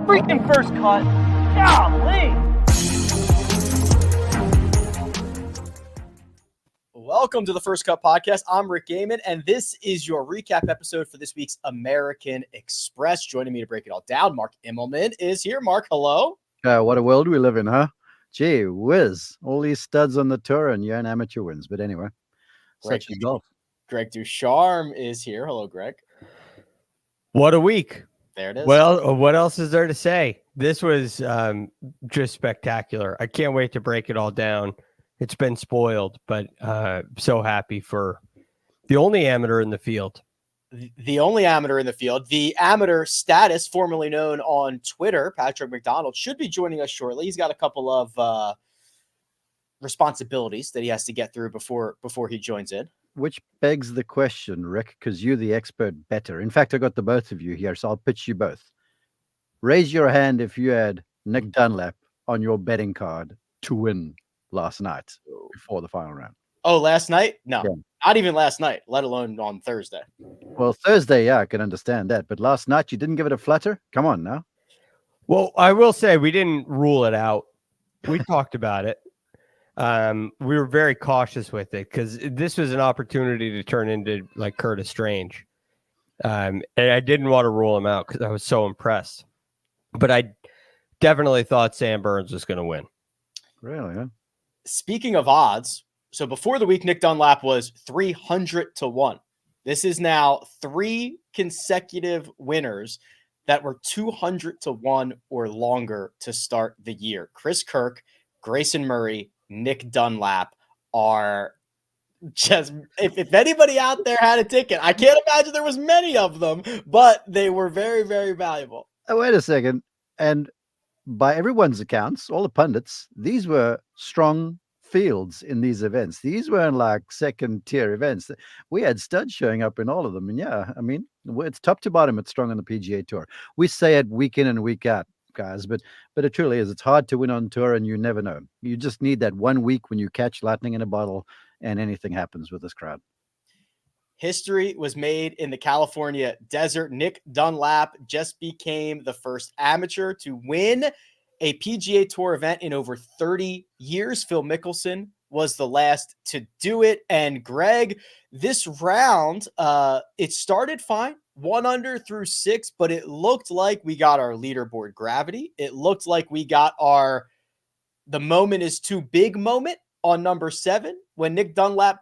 freaking first cut. Golly. Welcome to the First Cut Podcast. I'm Rick Gehman, and this is your recap episode for this week's American Express. Joining me to break it all down, Mark Immelman is here. Mark, hello. What a world we live in, huh? Gee whiz. All these studs on the tour and an amateur wins. But anyway, such is golf. Greg DuCharme is here. Hello, Greg. What a week. There it is. Well, what else is there to say? This was just spectacular. I can't wait to break it all down. It's been spoiled, but so happy for the only amateur in the field. The only amateur in the field. The amateur status, formerly known on Twitter, Patrick McDonald, should be joining us shortly. He's got a couple of responsibilities that he has to get through before he joins in. Which begs the question, Rick, because you're the expert better. In fact, I got the both of you here, so I'll pitch you both. Raise your hand if you had Nick Dunlap on your betting card to win last night before the final round. Oh, last night? No, yeah. Not even last night, let alone on Thursday. Well, Thursday, yeah, I can understand that. But last night, you didn't give it a flutter? Come on now. Well, I will say we didn't rule it out. We talked about it. We were very cautious with it because this was an opportunity to turn into like Curtis Strange. And I didn't want to rule him out because I was so impressed. But I definitely thought Sam Burns was going to win. Really, huh? Speaking of odds, so before the week, Nick Dunlap was 300-1. This is now 3 consecutive winners that were 200-1 or longer to start the year. Chris Kirk, Grayson Murray, Nick Dunlap are just, if anybody out there had a ticket, I can't imagine there was many of them, but they were very, very valuable. Oh, wait a second. And by everyone's accounts, all the pundits, these were strong fields in these events. These weren't like second tier events. We had studs showing up in all of them. And yeah, I mean, it's top to bottom. It's strong on the PGA Tour. We say it week in and week out, guys, but it truly is. It's hard to win on tour and you never know. You just need that 1 week when you catch lightning in a bottle and anything happens with this crowd. History was made in the California desert. Nick Dunlap just became the first amateur to win a PGA Tour event in over 30 years. Phil Mickelson was the last to do it. And Greg, this round, it started fine, 1 under through 6, but it looked like we got our leaderboard gravity. It looked like we got the moment is too big moment on number 7 when Nick Dunlap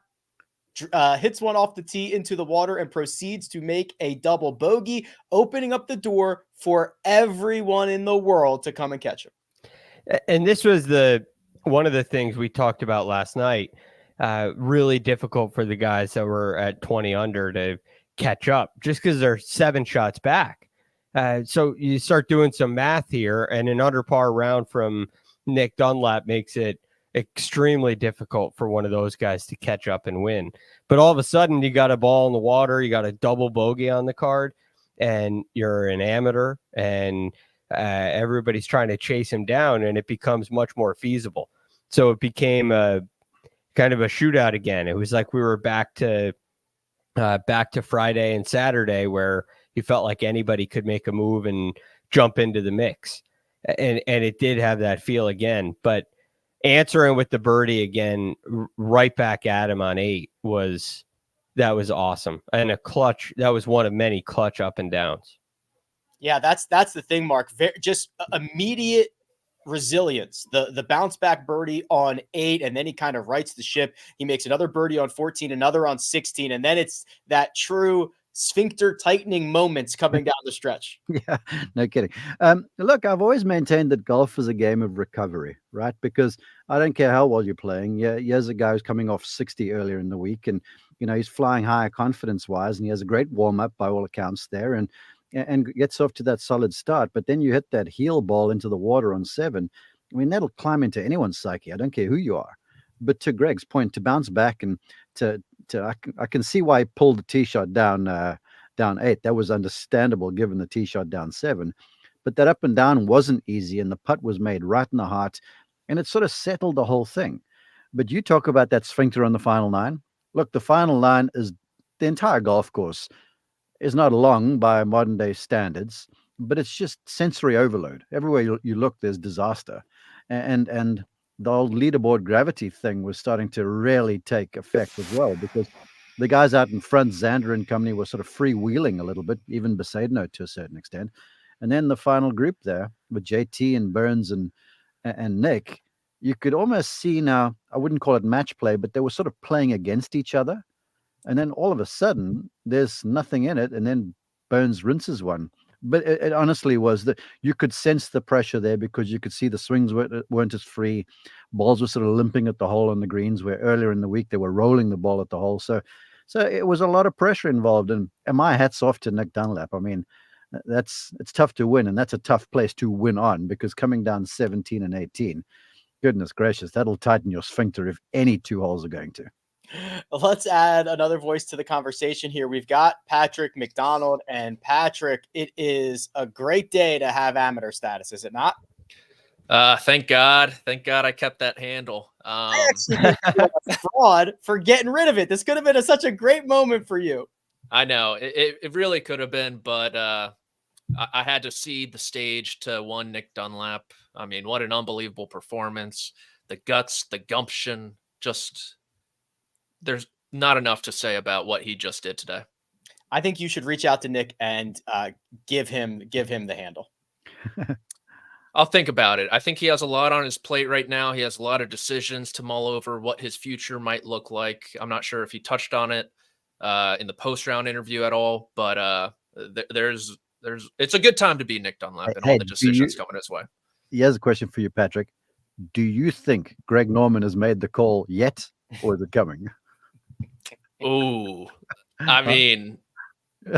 hits one off the tee into the water and proceeds to make a double bogey, opening up the door for everyone in the world to come and catch him. And this was one of the things we talked about last night. Really difficult for the guys that were at 20 under to catch up just because they're 7 shots back. So you start doing some math here, and an under par round from Nick Dunlap makes it extremely difficult for one of those guys to catch up and win. But all of a sudden you got a ball in the water, you got a double bogey on the card, and you're an amateur, and everybody's trying to chase him down, and it becomes much more feasible. So it became a kind of a shootout again. It was like we were back to Friday and Saturday where you felt like anybody could make a move and jump into the mix. And it did have that feel again, but answering with the birdie again, right back at him on 8 was awesome. And a clutch, that was one of many clutch up and downs. Yeah, that's the thing, Mark. Just immediate resilience. The bounce back birdie on 8, and then he kind of rights the ship. He makes another birdie on 14, another on 16, and then it's that true sphincter tightening moments coming down the stretch. Yeah, no kidding. Look, I've always maintained that golf is a game of recovery, right? Because I don't care how well you're playing. Yeah, here's a guy who's coming off 60 earlier in the week, and he's flying high confidence-wise, and he has a great warm-up by all accounts there, and gets off to that solid start. But then you hit that heel ball into the water on 7. I mean, that'll climb into anyone's psyche. I don't care who you are. But to Greg's point, to bounce back and I can see why he pulled the tee shot down 8. That was understandable given the tee shot down 7. But that up and down wasn't easy, and the putt was made right in the heart, and it sort of settled the whole thing. But you talk about that sphincter on the final 9. Look, the final 9 is the entire golf course is not long by modern day standards. but it's just sensory overload. Everywhere you look, there's disaster, and the old leaderboard gravity thing was starting to really take effect as well, because the guys out in front, Xander and company, were sort of freewheeling a little bit, even Besaidno to a certain extent. And then the final group there with JT and Burns and Nick, you could almost see now, I wouldn't call it match play, but they were sort of playing against each other. And then all of a sudden, there's nothing in it. And then Burns rinses one. But it honestly was that you could sense the pressure there, because you could see the swings weren't as free. Balls were sort of limping at the hole on the greens, where earlier in the week they were rolling the ball at the hole. So it was a lot of pressure involved. And my hat's off to Nick Dunlap. I mean, it's tough to win, and that's a tough place to win on, because coming down 17 and 18, goodness gracious, that'll tighten your sphincter if any two holes are going to. Let's add another voice to the conversation here. We've got Patrick McDonald, and Patrick, it is a great day to have amateur status, is it not? Thank God I kept that handle. I actually think you're a fraud for getting rid of it. This could have been such a great moment for you. I know it really could have been, but I had to cede the stage to one Nick Dunlap. I mean, what an unbelievable performance. The guts, the gumption, just there's not enough to say about what he just did today. I think you should reach out to Nick and give him the handle. I'll think about it. I think he has a lot on his plate right now. He has a lot of decisions to mull over what his future might look like. I'm not sure if he touched on it in the post-round interview at all, but it's a good time to be Nick Dunlap and all the decisions coming his way. Here's a question for you, Patrick. Do you think Greg Norman has made the call yet, or is it coming? Ooh, I mean,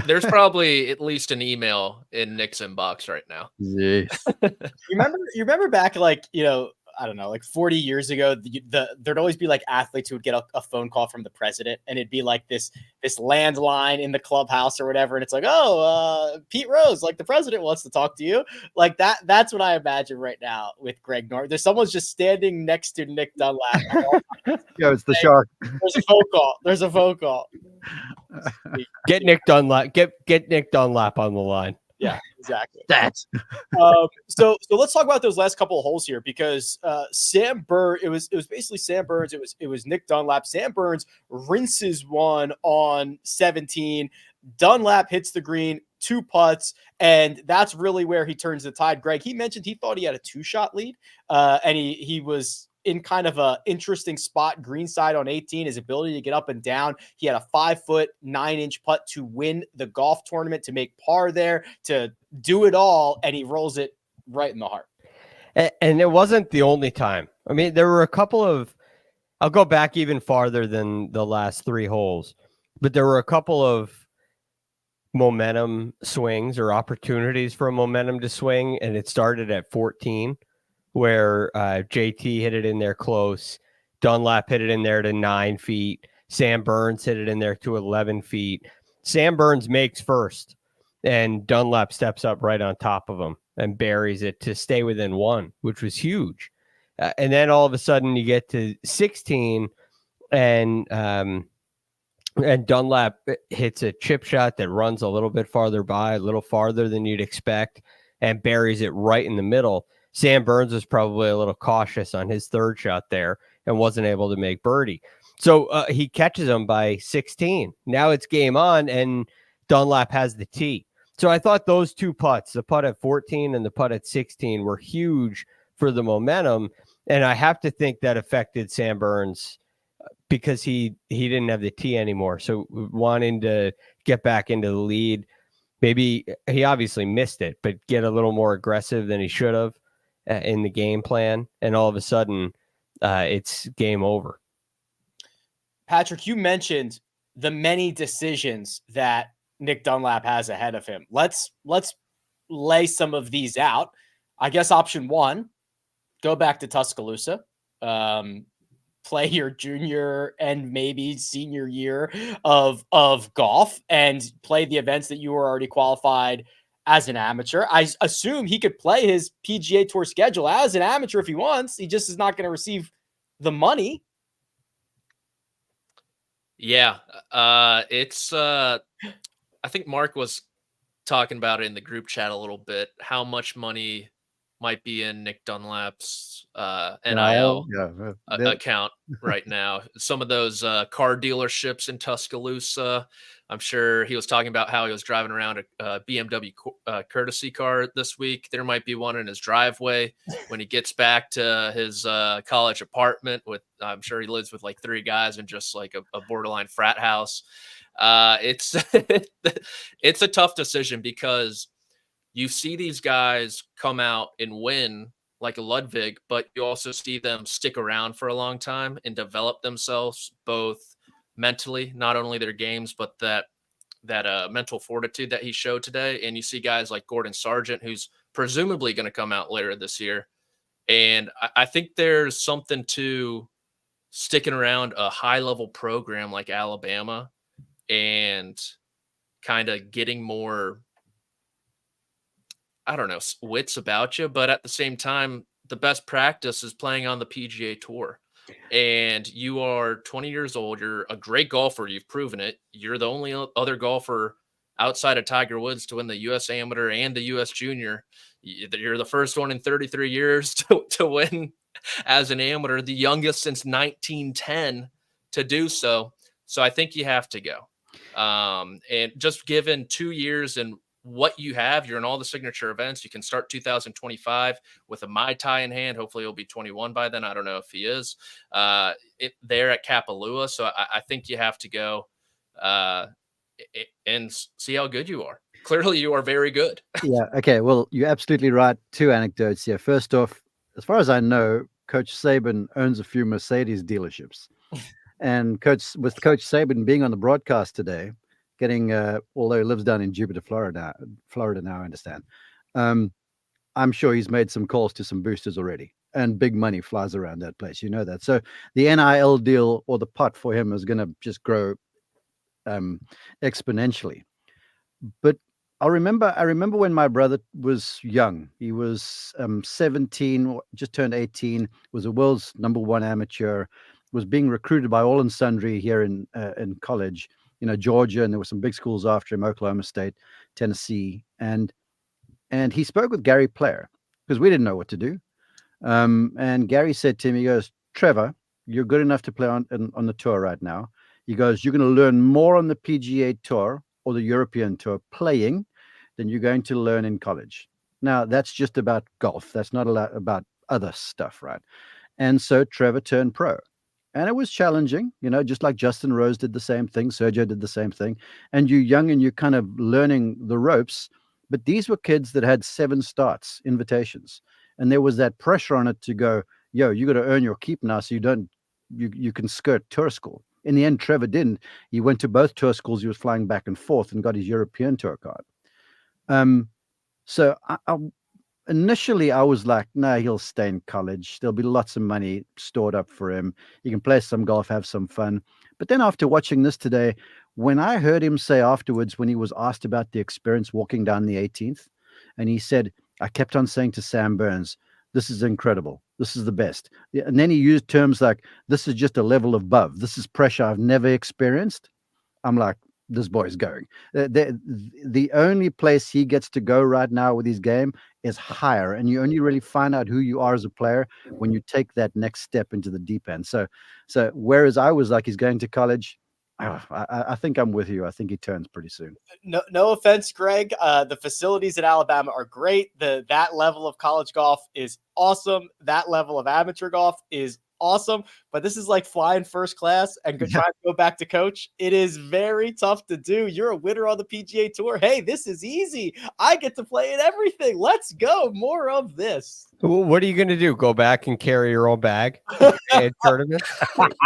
there's probably at least an email in Nick's inbox right now. Yes. You remember back, like, I don't know, like 40 years ago, there'd always be like athletes who would get a phone call from the president, and it'd be like this landline in the clubhouse or whatever. And it's like, Pete Rose, like the president wants to talk to you. Like that's what I imagine right now with Greg Norton. Someone's just standing next to Nick Dunlap. Yeah, it's the shark. There's a phone call. Get Nick Dunlap. Get Nick Dunlap on the line. Yeah, exactly. So let's talk about those last couple of holes here, because Sam Burns, it was basically Sam Burns. It was Nick Dunlap. Sam Burns rinses one on 17. Dunlap hits the green, 2 putts, and that's really where he turns the tide. Greg, he mentioned he thought he had a 2-shot lead, and he was in kind of a interesting spot greenside on 18, his ability to get up and down. He had a 5-foot 9-inch putt to win the golf tournament, to make par there, to do it all, and he rolls it right in the heart. And it wasn't the only time. I mean, there were a couple of, I'll go back even farther than the last 3 holes, but there were a couple of momentum swings or opportunities for a momentum to swing, and it started at 14. Where JT hit it in there close, Dunlap hit it in there to 9 feet, Sam Burns hit it in there to 11 feet. Sam Burns makes first, and Dunlap steps up right on top of him and buries it to stay within 1, which was huge. And then all of a sudden you get to 16, and Dunlap hits a chip shot that runs a little bit farther by, a little farther than you'd expect, and buries it right in the middle. Sam Burns was probably a little cautious on his 3rd shot there and wasn't able to make birdie. So he catches him by 16. Now it's game on, and Dunlap has the tee. So I thought those 2 putts, the putt at 14 and the putt at 16, were huge for the momentum. And I have to think that affected Sam Burns because he didn't have the tee anymore. So wanting to get back into the lead, maybe he obviously missed it, but get a little more aggressive than he should have in the game plan, and all of a sudden it's game over. Patrick, you mentioned the many decisions that Nick Dunlap has ahead of him. Let's lay some of these out. I guess option 1, go back to Tuscaloosa, play your junior and maybe senior year of golf, and play the events that you were already qualified as an amateur. I assume he could play his PGA Tour schedule as an amateur if he wants. He just is not going to receive the money. Yeah. I think Mark was talking about it in the group chat a little bit, how much money might be in Nick Dunlap's NIL account right now. Some of those car dealerships in Tuscaloosa, I'm sure he was talking about how he was driving around a BMW courtesy car this week. There might be one in his driveway when he gets back to his college apartment with, I'm sure he lives with like 3 guys in just like a borderline frat house. It's it's a tough decision because you see these guys come out and win like a Ludwig, but you also see them stick around for a long time and develop themselves both mentally, not only their games, but that mental fortitude that he showed today. And you see guys like Gordon Sargent, who's presumably going to come out later this year. And I think there's something to sticking around a high level program like Alabama and kind of getting more, I don't know, wits about you, but at the same time, the best practice is playing on the PGA Tour. And you are 20 years old. You're a great golfer. You've proven it. You're the only other golfer outside of Tiger Woods to win the U.S. Amateur and the U.S. Junior. You're the first one in 33 years to win as an amateur, the youngest since 1910 to do so. So I think you have to go. And just given 2 years and what you have, you're in all the signature events. You can start 2025 with a Mai Tai in hand. Hopefully he'll be 21 by then. I don't know if he is there at Kapalua. So I think you have to go and see how good you are. Clearly you are very good. Yeah. Okay. Well, you're absolutely right. 2 anecdotes here. First off, as far as I know, Coach Saban owns a few Mercedes dealerships. And Coach Saban being on the broadcast today, getting, although he lives down in Jupiter, Florida now, I understand. I'm sure he's made some calls to some boosters already, and big money flies around that place. You know that. So the NIL deal or the pot for him is going to just grow exponentially. But I remember when my brother was young. He was 17, just turned 18, was a world's #1 amateur, was being recruited by all and sundry here in college. You know, Georgia, and there were some big schools after him, Oklahoma State, Tennessee. And he spoke with Gary Player because we didn't know what to do. And Gary said to him, he goes, Trevor, you're good enough to play on the tour right now. He goes, you're going to learn more on the PGA Tour or the European Tour playing than you're going to learn in college. Now, that's just about golf. That's not a lot about other stuff, right? And so Trevor turned pro. And it was challenging, you know, just like Justin Rose did the same thing. Sergio did the same thing. And you're young and you're kind of learning the ropes. But these were kids that had 7 starts, invitations. And there was that pressure on it to go, yo, you got to earn your keep now so you can skirt tour school. In the end, Trevor didn't. He went to both tour schools. He was flying back and forth and got his European tour card. So initially, I was like, no, he'll stay in college. There'll be lots of money stored up for him. He can play some golf, have some fun. But then after watching this today, when I heard him say afterwards, when he was asked about the experience walking down the 18th, and he said, I kept on saying to Sam Burns, this is incredible. This is the best. And then he used terms like, this is just a level above. This is pressure I've never experienced. I'm like, this boy's going. The only place he gets to go right now with his game is higher. And you only really find out who you are as a player when you take that next step into the deep end. So whereas I was like, he's going to college, I think I'm with you. I think he turns pretty soon. No offense, Greg. The facilities at Alabama are great. That level of college golf is awesome. That level of amateur golf is awesome. But this is like flying first class and trying to go back to coach. It is very tough to do. You're a winner on the PGA Tour. Hey, this is easy. I get to play in everything. Let's go. More of this. What are you going to do? Go back and carry your own bag at tournament?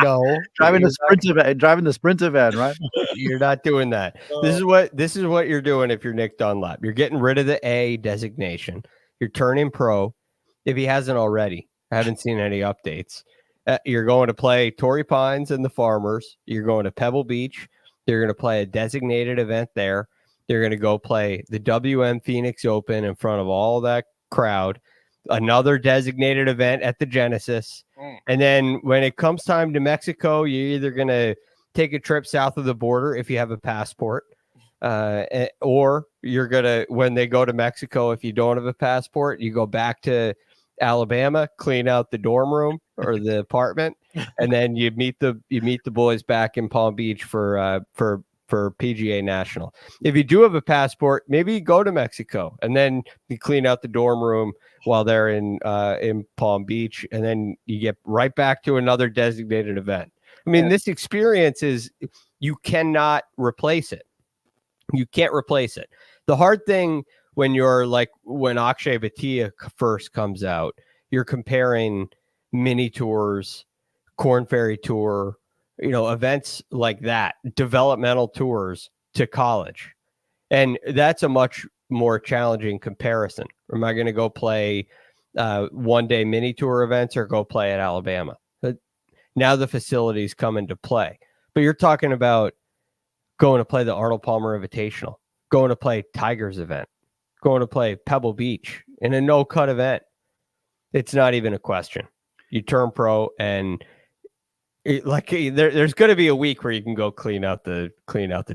No, driving the Sprinter van, right? You're not doing that. This is what you're doing. If you're Nick Dunlap, you're getting rid of the A designation. You're turning pro. If he hasn't already, I haven't seen any updates. You're going to play Torrey Pines and the Farmers. You're going to Pebble Beach. You're going to play a designated event there. You're going to go play the WM Phoenix Open in front of all that crowd. Another designated event at the Genesis. And then when it comes time to Mexico, you're either going to take a trip south of the border if you have a passport, or you're gonna, when they go to Mexico, if you don't have a passport, you go back to Alabama, clean out the dorm room or the apartment, and then you meet the boys back in Palm Beach for PGA National. If you do have a passport, maybe you go to Mexico and then you clean out the dorm room while they're in Palm Beach, and then you get right back to another designated event. I mean, this experience is, you cannot replace it. You can't replace it. The hard thing when you're like, when Akshay Bhatia first comes out, you're comparing mini tours, Corn Ferry Tour, events like that, developmental tours to college. And that's a much more challenging comparison. Am I going to go play one-day mini tour events or go play at Alabama? But now the facilities come into play. But you're talking about going to play the Arnold Palmer Invitational, going to play Tiger's event, going to play Pebble Beach in a no-cut event. It's not even a question. You turn pro, and there's going to be a week where you can go clean out the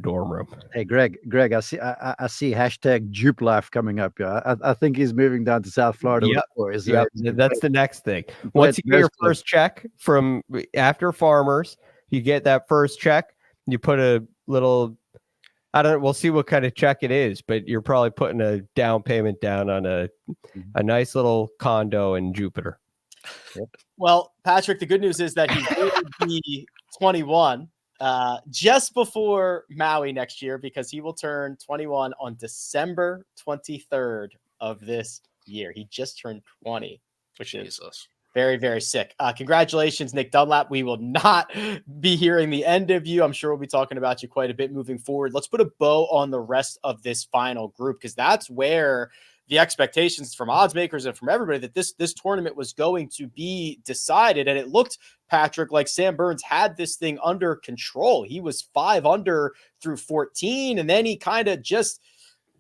dorm room. Hey, Greg, I see hashtag Jupe Life coming up. Yeah, I think he's moving down to South Florida. Yep. With the boys. Yep. That's the next thing. Once you get your first check from after Farmers, you get that first check. You put a little, we'll see what kind of check it is, but you're probably putting a down payment down on a nice little condo in Jupiter. Yep. Well, Patrick, the good news is that he will be 21 just before Maui next year, because he will turn 21 on December 23rd of this year. He just turned 20, which is very, very sick. Congratulations, Nick Dunlap. We will not be hearing the end of you. I'm sure we'll be talking about you quite a bit moving forward. Let's put a bow on the rest of this final group, because that's where the expectations from odds makers and from everybody that this tournament was going to be decided. And it looked, Patrick, like Sam Burns had this thing under control. He was 5 under through 14, and then he kind of just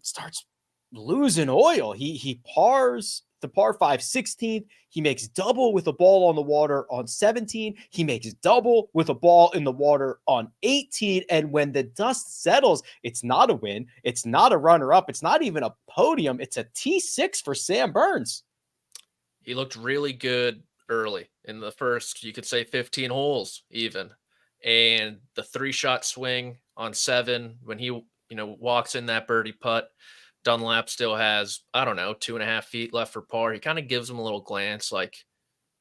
starts losing oil. He pars the par 5 16th. He makes double with a ball on the water on 17. He makes double with a ball in the water on 18. And when the dust settles, it's not a win. It's not a runner-up. It's not even a podium. It's a T6 for Sam Burns. He looked really good early in the first, you could say 15 holes even. And the 3-shot swing on 7, when he, walks in that birdie putt, Dunlap still has, 2.5 feet left for par. He kind of gives him a little glance like,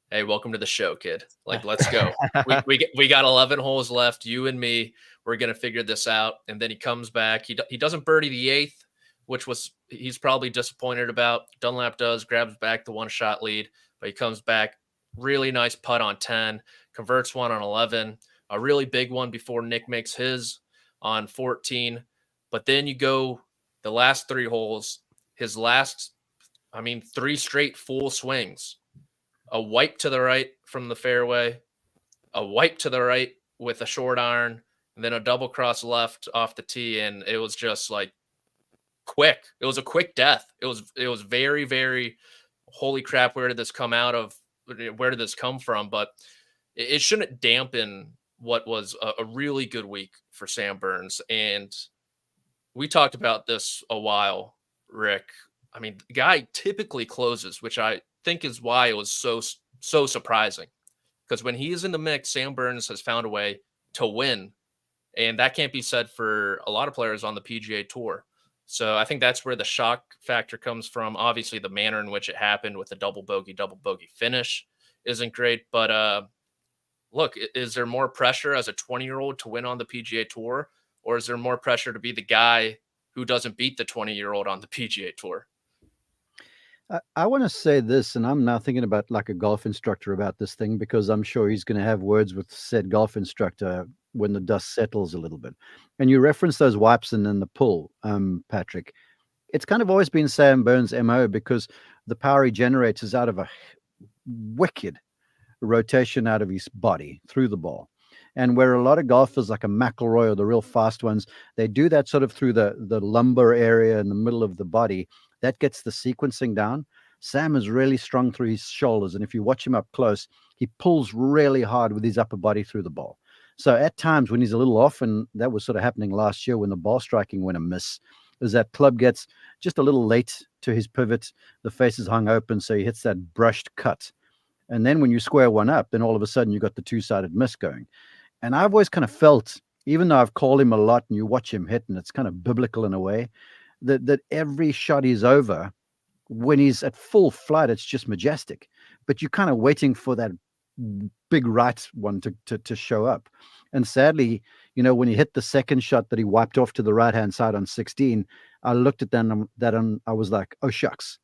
hey, welcome to the show, kid. Like, let's go. we got 11 holes left. You and me, we're going to figure this out. And then he comes back. He doesn't birdie the 8th, which he's probably disappointed about. Dunlap does, grabs back the 1-shot lead, but he comes back. Really nice putt on 10, converts one on 11, a really big one before Nick makes his on 14. But then you go the last 3 holes, his last, 3 straight full swings, a wipe to the right from the fairway, a wipe to the right with a short iron, and then a double cross left off the tee. And it was just like quick. It was a quick death. It was very, very, holy crap, where did this come out of? Where did this come from? But it shouldn't dampen what was a really good week for Sam Burns. And we talked about this a while, Rick. The guy typically closes, which I think is why it was so surprising. Because when he is in the mix, Sam Burns has found a way to win. And that can't be said for a lot of players on the PGA Tour. So I think that's where the shock factor comes from. Obviously, the manner in which it happened with the double bogey finish isn't great. But look, is there more pressure as a 20-year-old to win on the PGA Tour? Or is there more pressure to be the guy who doesn't beat the 20-year-old on the PGA Tour? I want to say this, and I'm now thinking about like a golf instructor about this thing, because I'm sure he's going to have words with said golf instructor when the dust settles a little bit. And you reference those wipes and then the pull, Patrick. It's kind of always been Sam Burns' MO, because the power he generates is out of a wicked rotation out of his body through the ball. And where a lot of golfers like a McIlroy or the real fast ones, they do that sort of through the lumbar area in the middle of the body. That gets the sequencing down. Sam is really strong through his shoulders. And if you watch him up close, he pulls really hard with his upper body through the ball. So at times when he's a little off, and that was sort of happening last year when the ball striking went amiss, is that club gets just a little late to his pivot. The face is hung open, so he hits that brushed cut. And then when you square one up, then all of a sudden you got the two-sided miss going. And I've always kind of felt, even though I've called him a lot and you watch him hit, and it's kind of biblical in a way, that every shot he's over, when he's at full flight, it's just majestic. But you're kind of waiting for that big right one to show up. And sadly, when he hit the second shot that he wiped off to the right-hand side on 16, I looked at that and I was like, oh, shucks.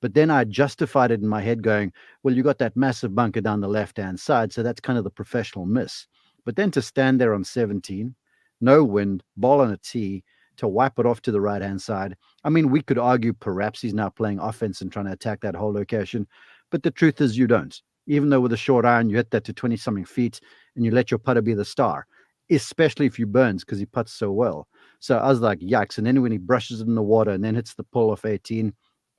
But then I justified it in my head going, well, you got that massive bunker down the left-hand side, so that's kind of the professional miss. But then to stand there on 17, no wind, ball on a tee, to wipe it off to the right-hand side. I mean, we could argue perhaps he's now playing offense and trying to attack that whole location. But the truth is you don't. Even though with a short iron, you hit that to 20-something feet and you let your putter be the star, especially if you burns because he putts so well. So I was like, yikes. And then when he brushes it in the water and then hits the pull off 18,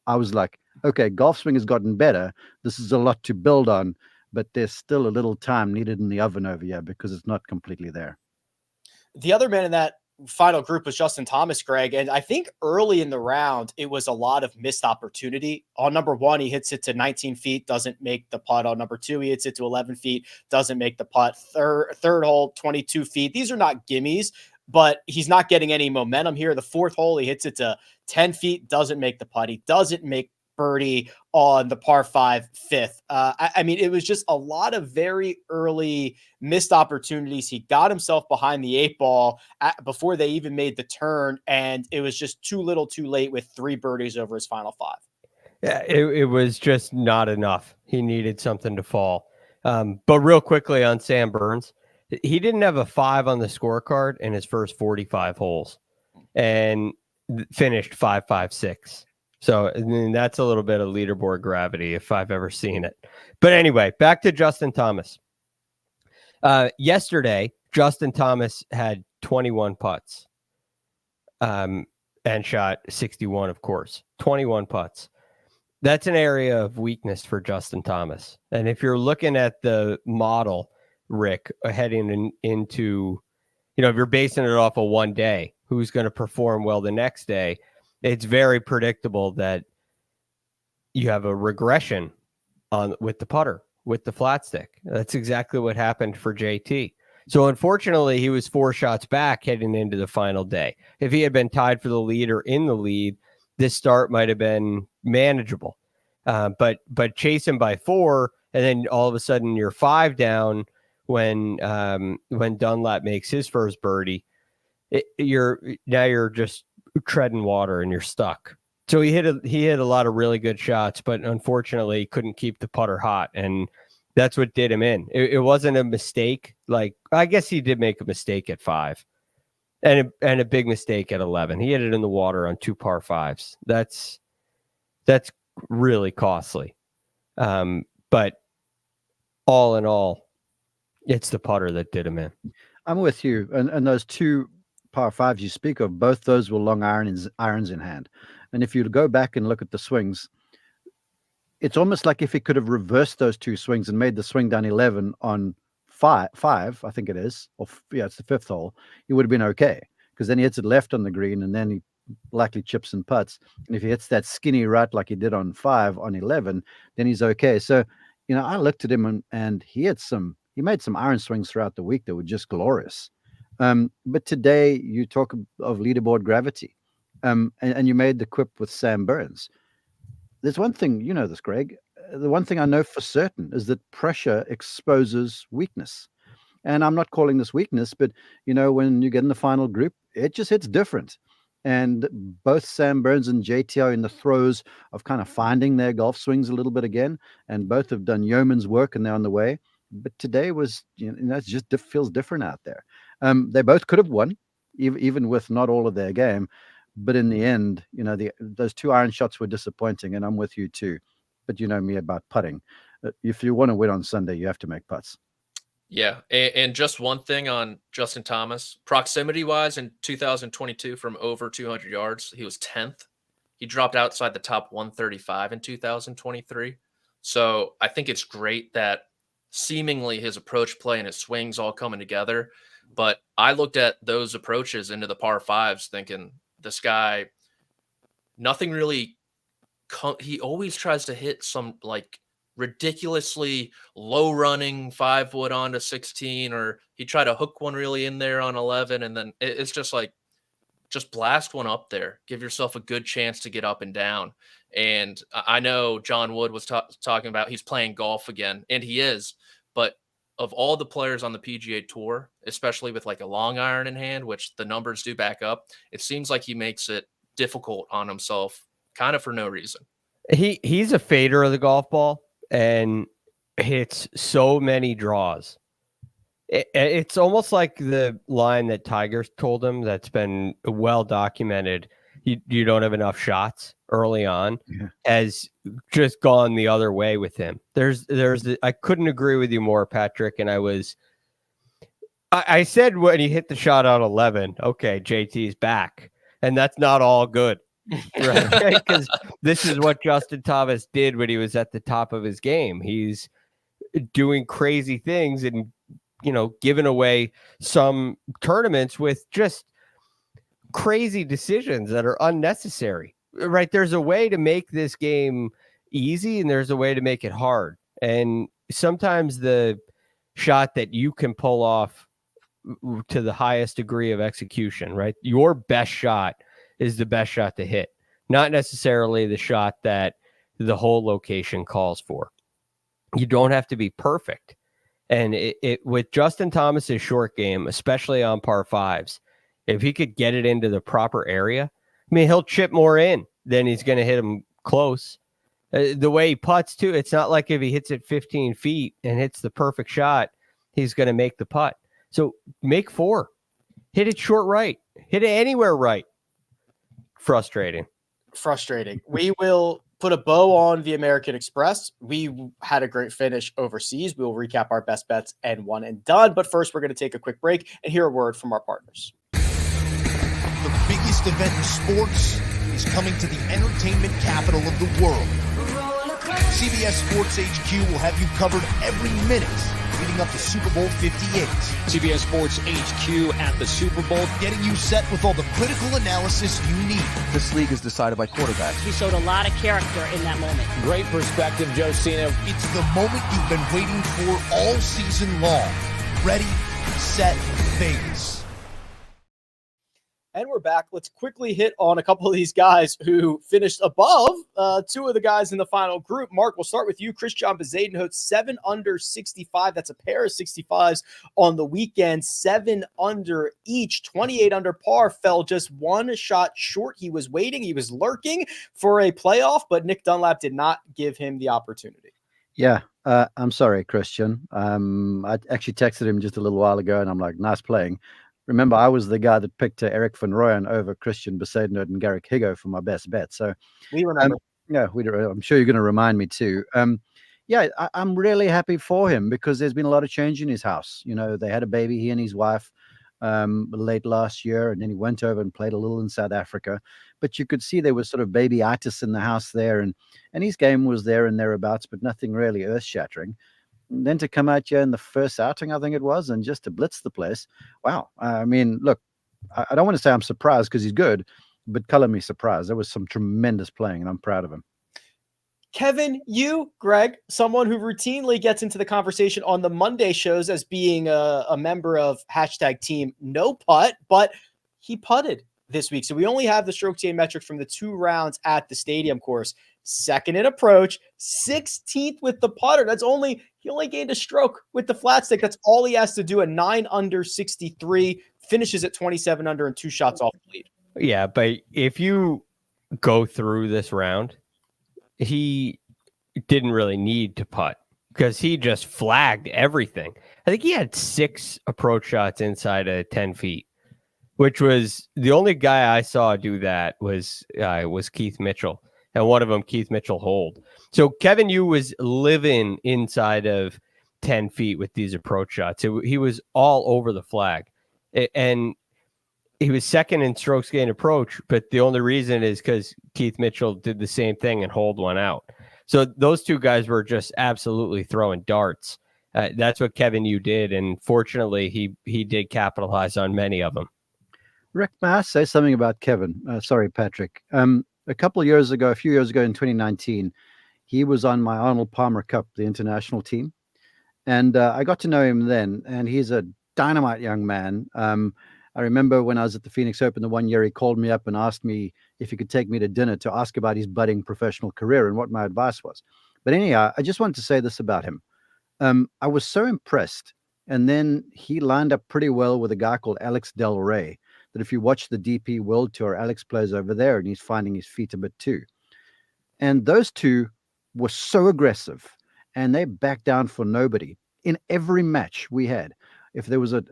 I was like, okay, golf swing has gotten better. This is a lot to build on, but there's still a little time needed in the oven over here because it's not completely there. The other man in that final group was Justin Thomas, Greg. And I think early in the round, it was a lot of missed opportunity. On number one, he hits it to 19 feet, doesn't make the putt. On number two, he hits it to 11 feet, doesn't make the putt. Third hole, 22 feet. These are not gimmies, but he's not getting any momentum here. The fourth hole, he hits it to 10 feet, doesn't make the putt. He doesn't make birdie on the par 5 fifth. I mean, it was just a lot of very early missed opportunities. He got himself behind the 8-ball before they even made the turn, and it was just too little too late with 3 birdies over his final 5. Yeah, it was just not enough. He needed something to fall. But real quickly on Sam Burns, he didn't have a 5 on the scorecard in his first 45 holes and finished 5.56. So I mean, that's a little bit of leaderboard gravity if I've ever seen it. But anyway, back to Justin Thomas. Yesterday, Justin Thomas had 21 putts and shot 61, of course. 21 putts. That's an area of weakness for Justin Thomas. And if you're looking at the model, Rick, heading into, if you're basing it off of one day, who's going to perform well the next day, it's very predictable that you have a regression with the putter, with the flat stick. That's exactly what happened for JT. So unfortunately, he was 4 shots back heading into the final day. If he had been tied for the lead or in the lead, this start might have been manageable. But chase him by 4, and then all of a sudden you're 5 down when Dunlap makes his first birdie. You're just treading water and you're stuck. So he hit a lot of really good shots, but unfortunately couldn't keep the putter hot, and that's what did him in. It wasn't a mistake. Like, I guess he did make a mistake at 5 and a big mistake at 11. He hit it in the water on 2 par 5s. That's really costly. But all in all, it's the putter that did him in. I'm with you. And those 2 par 5s you speak of, both those were long irons in hand. And if you go back and look at the swings, it's almost like if he could have reversed those 2 swings and made the swing down 11 on 5, I think it is, or yeah, it's the 5th hole, he would have been okay, because then he hits it left on the green and then he likely chips and putts. And if he hits that skinny right like he did on 5 on 11, then he's okay. So, I looked at him and he made some iron swings throughout the week that were just glorious. But today you talk of leaderboard gravity, and you made the quip with Sam Burns. There's one thing, this, Greg. The one thing I know for certain is that pressure exposes weakness. And I'm not calling this weakness, but, when you get in the final group, it just hits different. And both Sam Burns and JT are in the throes of kind of finding their golf swings a little bit again. And both have done yeoman's work and they're on the way. But today was, it just feels different out there. They both could have won, even with not all of their game. But in the end, those 2 iron shots were disappointing, and I'm with you too. But you know me about putting. If you want to win on Sunday, you have to make putts. Yeah, and just one thing on Justin Thomas, proximity-wise in 2022 from over 200 yards, he was 10th. He dropped outside the top 135 in 2023. So I think it's great that seemingly his approach play and his swings all coming together. But I looked at those approaches into the par fives thinking this guy, nothing really, he always tries to hit some like ridiculously low running 5-wood onto 16, or he tried to hook one really in there on 11. And then it's just like, just blast one up there, give yourself a good chance to get up and down. And I know John Wood was talking about he's playing golf again, and he is, but of all the players on the PGA Tour, especially with like a long iron in hand, which the numbers do back up, it seems like he makes it difficult on himself kind of for no reason. He's a fader of the golf ball and hits so many draws. It's almost like the line that Tiger told him that's been well documented. You don't have enough shots early on, has just gone the other way with him. I couldn't agree with you more, Patrick. And I said when he hit the shot on 11, okay, JT's back. And that's not all good. Right? Because this is what Justin Thomas did when he was at the top of his game. He's doing crazy things and, giving away some tournaments with just crazy decisions that are unnecessary, right? There's a way to make this game easy and there's a way to make it hard. And sometimes the shot that you can pull off to the highest degree of execution, right? Your best shot is the best shot to hit, not necessarily the shot that the whole location calls for. You don't have to be perfect. And it with Justin Thomas's short game, especially on par fives, if he could get it into the proper area, I mean, he'll chip more in than he's going to hit him close. The way he putts, too, it's not like if he hits it 15 feet and hits the perfect shot, he's going to make the putt. So make 4. Hit it short right. Hit it anywhere right. Frustrating. We will put a bow on the American Express. We had a great finish overseas. We will recap our best bets and one and done. But first, we're going to take a quick break and hear a word from our partners. The biggest event in sports is coming to the entertainment capital of the world. CBez Sports HQ will have you covered every minute leading up to Super Bowl 58. CBez Sports HQ at the Super Bowl, getting you set with all the critical analysis you need. This league is decided by quarterbacks. He showed a lot of character in that moment. Great perspective, Josina. It's the moment you've been waiting for all season long. Ready, set, Vegas. And we're back. Let's quickly hit on a couple of these guys who finished above 2 of the guys in the final group. Mark, we'll start with you. Christian Bezuidenhout, 7 under 65. That's a pair of 65s on the weekend. 7 under each. 28 under par. Fell just 1 shot short. He was waiting. He was lurking for a playoff, but Nick Dunlap did not give him the opportunity. Yeah, I'm sorry, Christian. I actually texted him just a little while ago, and I'm like, nice playing. Remember, I was the guy that picked Eric van Rooyen over Christian Bezuidenhout and Garrick Higo for my best bet. So we remember. I'm sure you're going to remind me too. I'm really happy for him because there's been a lot of change in his house. They had a baby, he and his wife, late last year, and then he went over and played a little in South Africa. But you could see there was sort of babyitis in the house there, and his game was there and thereabouts, but nothing really earth-shattering. And then to come out here in the first outing, I think it was, and just to blitz the place. Wow. I mean, look, I don't want to say I'm surprised because he's good, but color me surprised. There was some tremendous playing, and I'm proud of him. Kevin, Greg, someone who routinely gets into the conversation on the Monday shows as being a member of #team no putt, but he putted this week. So we only have the stroke gain metric from the 2 rounds at the stadium course. 2nd in approach, 16th with the putter. He only gained a stroke with the flat stick. That's all he has to do. A 9 under 63, finishes at 27 under and 2 shots off the lead. Yeah, but if you go through this round, he didn't really need to putt because he just flagged everything. I think he had 6 approach shots inside of 10 feet, which was the only guy I saw do that was Keith Mitchell. And one of them, Keith Mitchell, holed. So Kevin Yu was living inside of 10 feet with these approach shots. He was all over the flag. And he was 2nd in strokes gained approach, but the only reason is because Keith Mitchell did the same thing and holed one out. So those 2 guys were just absolutely throwing darts. That's what Kevin Yu did, and fortunately, he did capitalize on many of them. Rick, may I say something about Kevin? Sorry, Patrick. A few years ago in 2019, he was on my Arnold Palmer Cup, the international team. And I got to know him then, and he's a dynamite young man. I remember when I was at the Phoenix Open the one year, he called me up and asked me if he could take me to dinner to ask about his budding professional career and what my advice was. But anyhow, I just wanted to say this about him. I was so impressed. And then he lined up pretty well with a guy called Alex Del Rey, that if you watch the DP World Tour, Alex plays over there and he's finding his feet a bit too. And those two were so aggressive and they backed down for nobody in every match we had. If there was a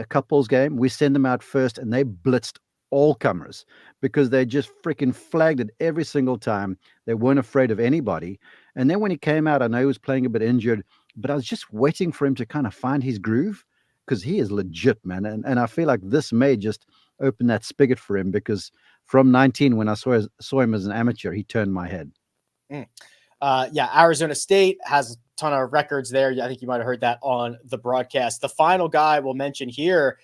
couples game, we send them out first and they blitzed all comers because they just freaking flagged it every single time. They weren't afraid of anybody. And then when he came out, I know he was playing a bit injured, but I was just waiting for him to kind of find his groove because he is legit, man. And I feel like this may just open that spigot for him because from 19, when I saw him as an amateur, he turned my head. Arizona State has a ton of records there. I think you might have heard that on the broadcast. The final guy we'll mention here,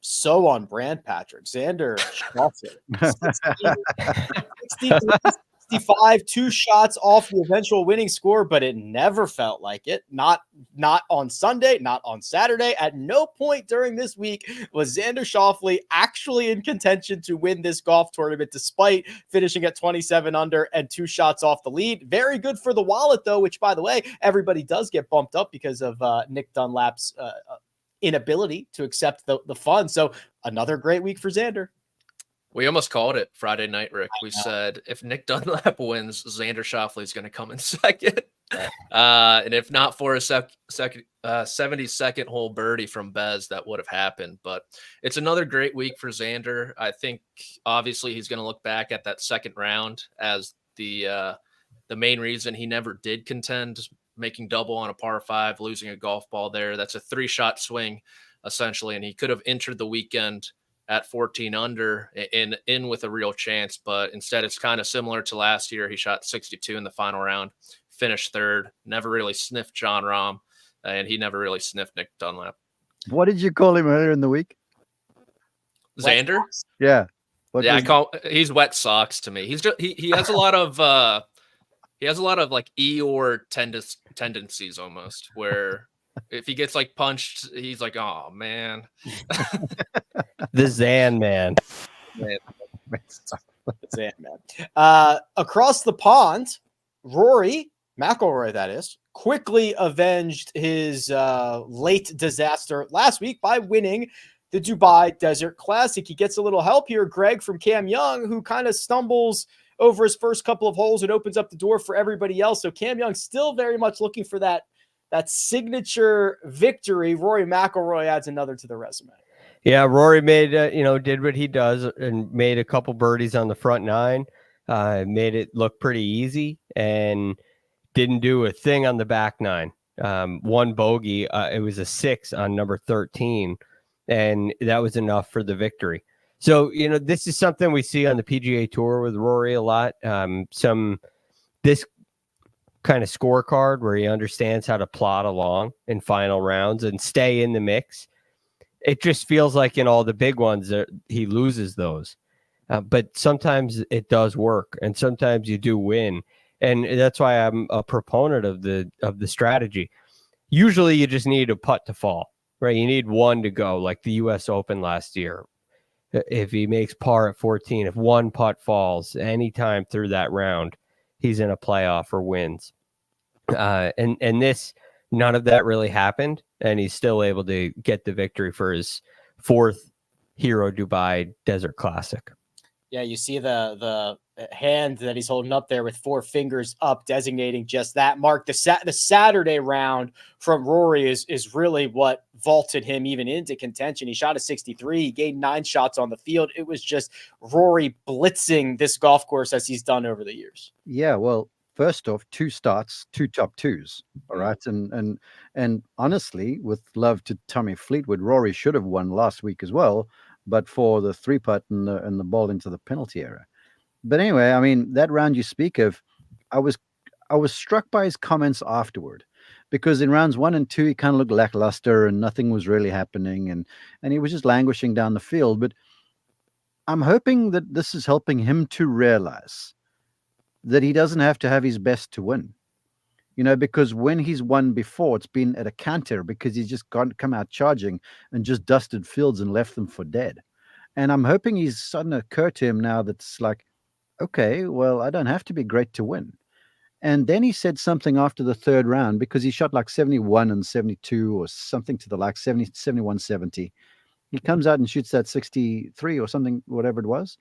so on brand, Patrick, Xander Schauffele. 65, 2 shots off the eventual winning score, but it never felt like it. Not on Sunday, not on Saturday. At no point during this week was Xander Schauffele actually in contention to win this golf tournament, despite finishing at 27 under and 2 shots off the lead. Very good for the wallet, though, which, by the way, everybody does get bumped up because of Nick Dunlap's inability to accept the fund. So another great week for Xander. We almost called it Friday night, Rick. We said if Nick Dunlap wins, Xander Schauffele is going to come in second. And if not for a 72nd hole birdie from Bez, that would have happened. But it's another great week for Xander. I think obviously he's going to look back at that second round as the main reason he never did contend, making double on a par 5, losing a golf ball there. That's a 3-shot swing essentially, and he could have entered the weekend at 14 under in with a real chance, but instead it's kind of similar to last year. He shot 62 in the final round, finished 3rd, never really sniffed Jon Rahm, and he never really sniffed Nick Dunlap. What did you call him earlier in the week? Xander? Yeah. He's wet socks to me. He's just he has a lot of like Eeyore tendencies almost, where if he gets like punched, he's like, oh man. The Zan man. Zan man. Across the pond, Rory McIlroy, that is, quickly avenged his late disaster last week by winning the Dubai Desert Classic. He gets a little help here, Greg, from Cam Young, who kind of stumbles over his first couple of holes and opens up the door for everybody else. So Cam Young still very much looking for that signature victory. Rory McIlroy adds another to the resume. Yeah, Rory made did what he does and made a couple birdies on the front 9, made it look pretty easy, and didn't do a thing on the back 9. 1 bogey. It was a 6 on number 13, and that was enough for the victory. So this is something we see on the PGA Tour with Rory a lot. This kind of scorecard where he understands how to plot along in final rounds and stay in the mix. It just feels like in all the big ones he loses those, but sometimes it does work, and sometimes you do win, and that's why I'm a proponent of the strategy. Usually, you just need a putt to fall, right? You need one to go, like the U.S. Open last year. If he makes par at 14, if one putt falls anytime through that round, he's in a playoff or wins. And this, none of that really happened, and he's still able to get the victory for his 4th Hero Dubai Desert Classic. Yeah, you see the hand that he's holding up there with 4 fingers up, designating just that mark. The Saturday round from Rory is really what vaulted him even into contention. He shot a 63. He gained 9 shots on the field. It was just Rory blitzing this golf course as he's done over the years. Yeah, well, first off, 2 starts, 2 top 2s. All right. And honestly, with love to Tommy Fleetwood, Rory should have won last week as well, but for the 3-putt and the ball into the penalty area. But anyway, I mean, that round you speak of, I was struck by his comments afterward, because in rounds 1 and 2, he kind of looked lackluster and nothing was really happening. And he was just languishing down the field. But I'm hoping that this is helping him to realize that he doesn't have to have his best to win. Because when he's won before, it's been at a canter because he's just come out charging and just dusted fields and left them for dead. And I'm hoping he's starting to occur to him now that's like, okay, well, I don't have to be great to win. And then he said something after the third round, because he shot like 71 and 72 or something to the like 70, 71, 70. He comes out and shoots that 63 or something, whatever it was.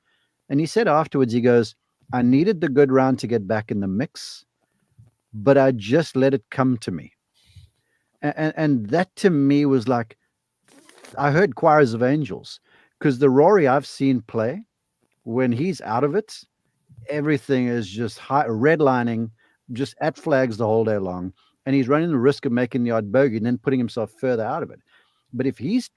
And he said afterwards, he goes, I needed the good round to get back in the mix, but I just let it come to me. And that to me was like, I heard choirs of angels, because the Rory I've seen play, when he's out of it, everything is just redlining, just at flags the whole day long. And he's running the risk of making the odd bogey and then putting himself further out of it. But if he's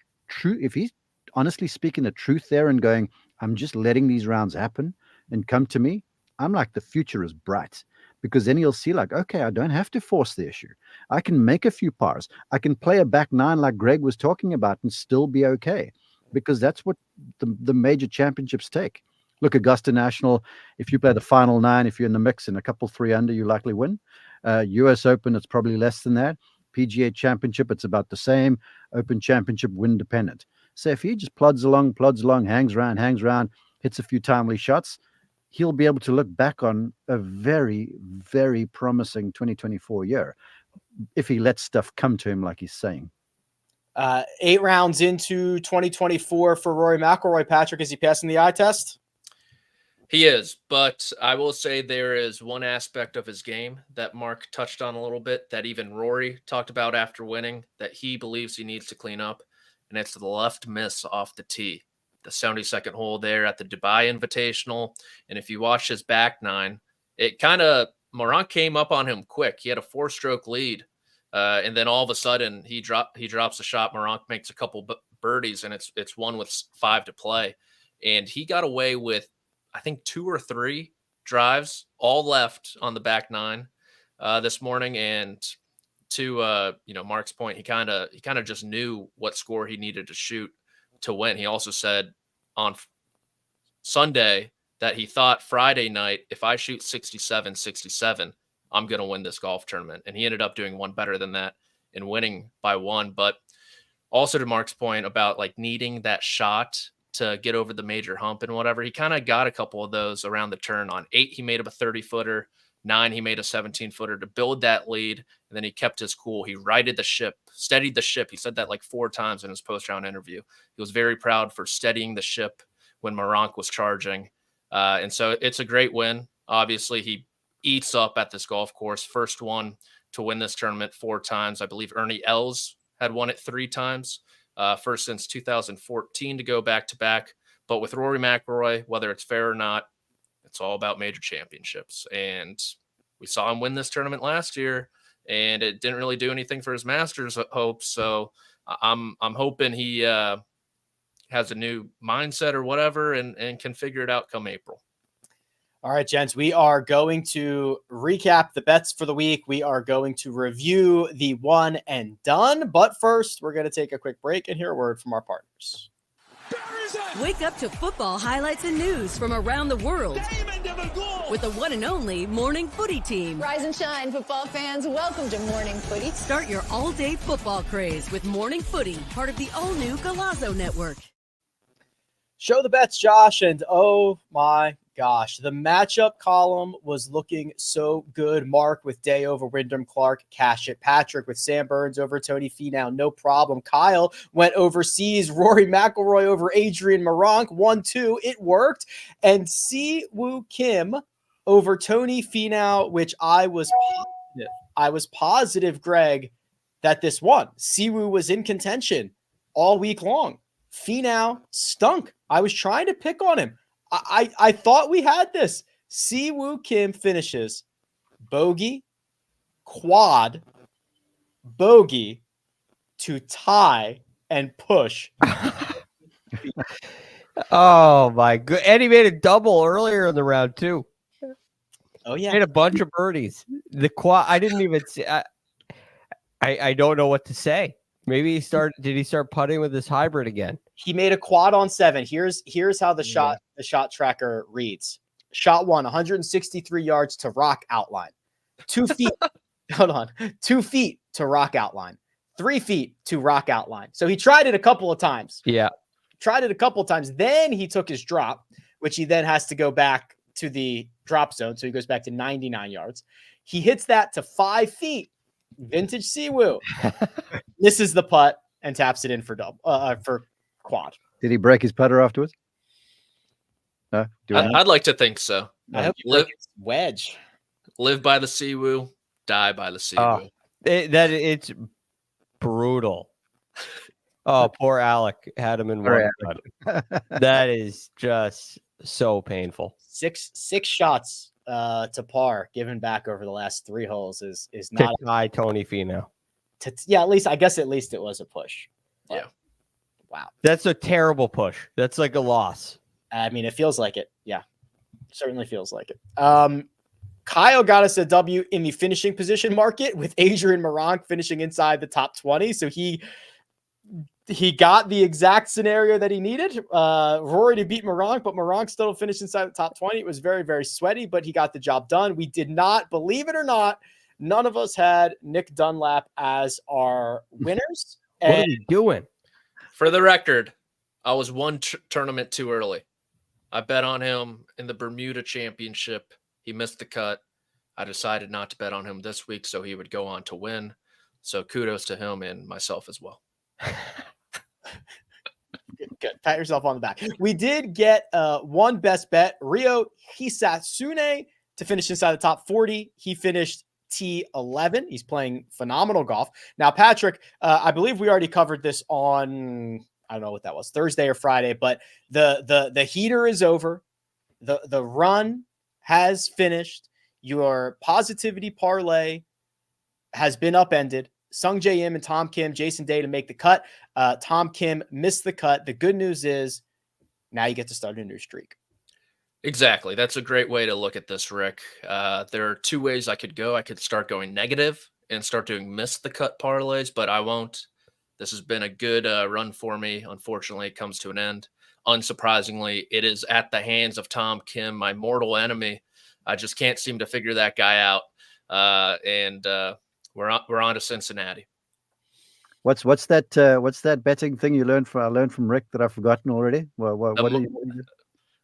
honestly speaking the truth there and going, I'm just letting these rounds happen and come to me, I'm like, the future is bright. Because then he'll see like, okay, I don't have to force the issue. I can make a few pars. I can play a back nine like Greg was talking about and still be okay. Because that's what the major championships take. Look, Augusta National, if you play the final 9, if you're in the mix and a couple 3 under, you likely win. US Open, it's probably less than that. PGA Championship, it's about the same. Open Championship, win dependent. So if he just plods along, hangs around, hits a few timely shots, he'll be able to look back on a very, very promising 2024 year if he lets stuff come to him like he's saying. 8 rounds into 2024 for Rory McIlroy. Patrick, is he passing the eye test? He is, but I will say there is one aspect of his game that Mark touched on a little bit that even Rory talked about after winning that he believes he needs to clean up, and it's the left miss off the tee. The 72nd hole there at the Dubai Invitational. And if you watch his back 9, it kind of, Meronk came up on him quick. He had a 4-stroke lead. And then all of a sudden he drops a shot. Meronk makes a couple birdies and it's 1 with 5 to play. And he got away with, I think 2 or 3 drives, all left on the back 9 this morning. And to, Mark's point, he kind of just knew what score he needed to shoot to win. He also said on Sunday that he thought Friday night, if I shoot 67, I'm going to win this golf tournament. And he ended up doing one better than that and winning by 1. But also to Mark's point about like needing that shot to get over the major hump and whatever, he kind of got a couple of those around the turn. On 8, he made up a 30-footer. 9, he made a 17-footer to build that lead. And then he kept his cool. He righted the ship, steadied the ship. He said that like 4 times in his post-round interview. He was very proud for steadying the ship when Meronk was charging. And so it's a great win. Obviously, he eats up at this golf course. First one to win this tournament 4 times. I believe Ernie Els had won it 3 times. First since 2014 to go back-to-back. But with Rory McIlroy, whether it's fair or not, it's all about major championships. And we saw him win this tournament last year, and it didn't really do anything for his Masters hopes. So I'm hoping he has a new mindset or whatever and can figure it out come April. All right, gents, we are going to recap the bets for the week. We are going to review the one and done. But first, we're going to take a quick break and hear a word from our partners. Wake up to football highlights and news from around the world with the one and only Morning Footy team. Rise and shine, football fans. Welcome to Morning Footy. Start your all-day football craze with Morning Footy, part of the all-new Golazo Network. Show the bets, Josh, and oh my gosh, the matchup column was looking so good. Mark with Day over Wyndham Clark, cash it. Patrick with Sam Burns over Tony Finau, no problem. Kyle went overseas. Rory McIlroy over Adrian Meronk, 1-2. It worked. And Si-Woo Kim over Tony Finau, which I was positive, Greg, that this won. Si-Woo was in contention all week long. Finau stunk. I was trying to pick on him. I thought we had this. Si-Woo Kim finishes bogey, quad, bogey to tie and push. Oh my good! And he made a double earlier in the round too. Oh yeah, made a bunch of birdies. The quad. I didn't even see. I don't know what to say. Maybe did he start putting with his hybrid again? He made a quad on 7. Here's how the shot tracker reads. Shot 1, 163 yards to rock outline. 2 feet. Hold on. 2 feet to rock outline. 3 feet to rock outline. So he tried it a couple of times. Yeah. Tried it a couple of times. Then he took his drop, which he then has to go back to the drop zone. So he goes back to 99 yards. He hits that to 5 feet. Vintage Siwoo. Misses the putt and taps it in for quad. Did he break his putter afterwards? No. I'd like to think so. I hope he broke his wedge. Live by the Siwoo, die by the Siwoo. It's brutal. Oh, poor Alec had him in one. That is just so painful. Six shots to par given back over the last 3 holes is not high Tony Finau. At least it was a push. But, yeah. Wow. That's a terrible push. That's like a loss. I mean, it feels like it. Yeah. Certainly feels like it. Kyle got us a W in the finishing position market with Adrian Meronk finishing inside the top 20. So he got the exact scenario that he needed. Rory to beat Meronk, but Meronk still finished inside the top 20. It was very, very sweaty, but he got the job done. We did not, believe it or not, none of us had Nick Dunlap as our winners. What are we doing? For the record, I was one tournament too early. I bet on him in the Bermuda Championship. He missed the cut. I decided not to bet on him this week, so he would go on to win. So kudos to him and myself as well. Good. Pat yourself on the back. We did get one best bet, Ryo Hisasune, to finish inside the top 40. He finished T11. He's playing phenomenal golf. Now, Patrick, I believe we already covered this on, I don't know what that was, Thursday or Friday, but the heater is over. The run has finished. Your positivity parlay has been upended. Sung Jae Im and Tom Kim, Jason Day to make the cut. Tom Kim missed the cut. The good news is now you get to start a new streak. Exactly. That's a great way to look at this, Rick. There are 2 ways I could go. I could start going negative and start doing miss the cut parlays, but I won't. This has been a good run for me. Unfortunately, it comes to an end. Unsurprisingly, it is at the hands of Tom Kim, my mortal enemy. I just can't seem to figure that guy out. And we're on to Cincinnati. What's that betting thing you learned from? I learned from Rick that I've forgotten already. What did you do?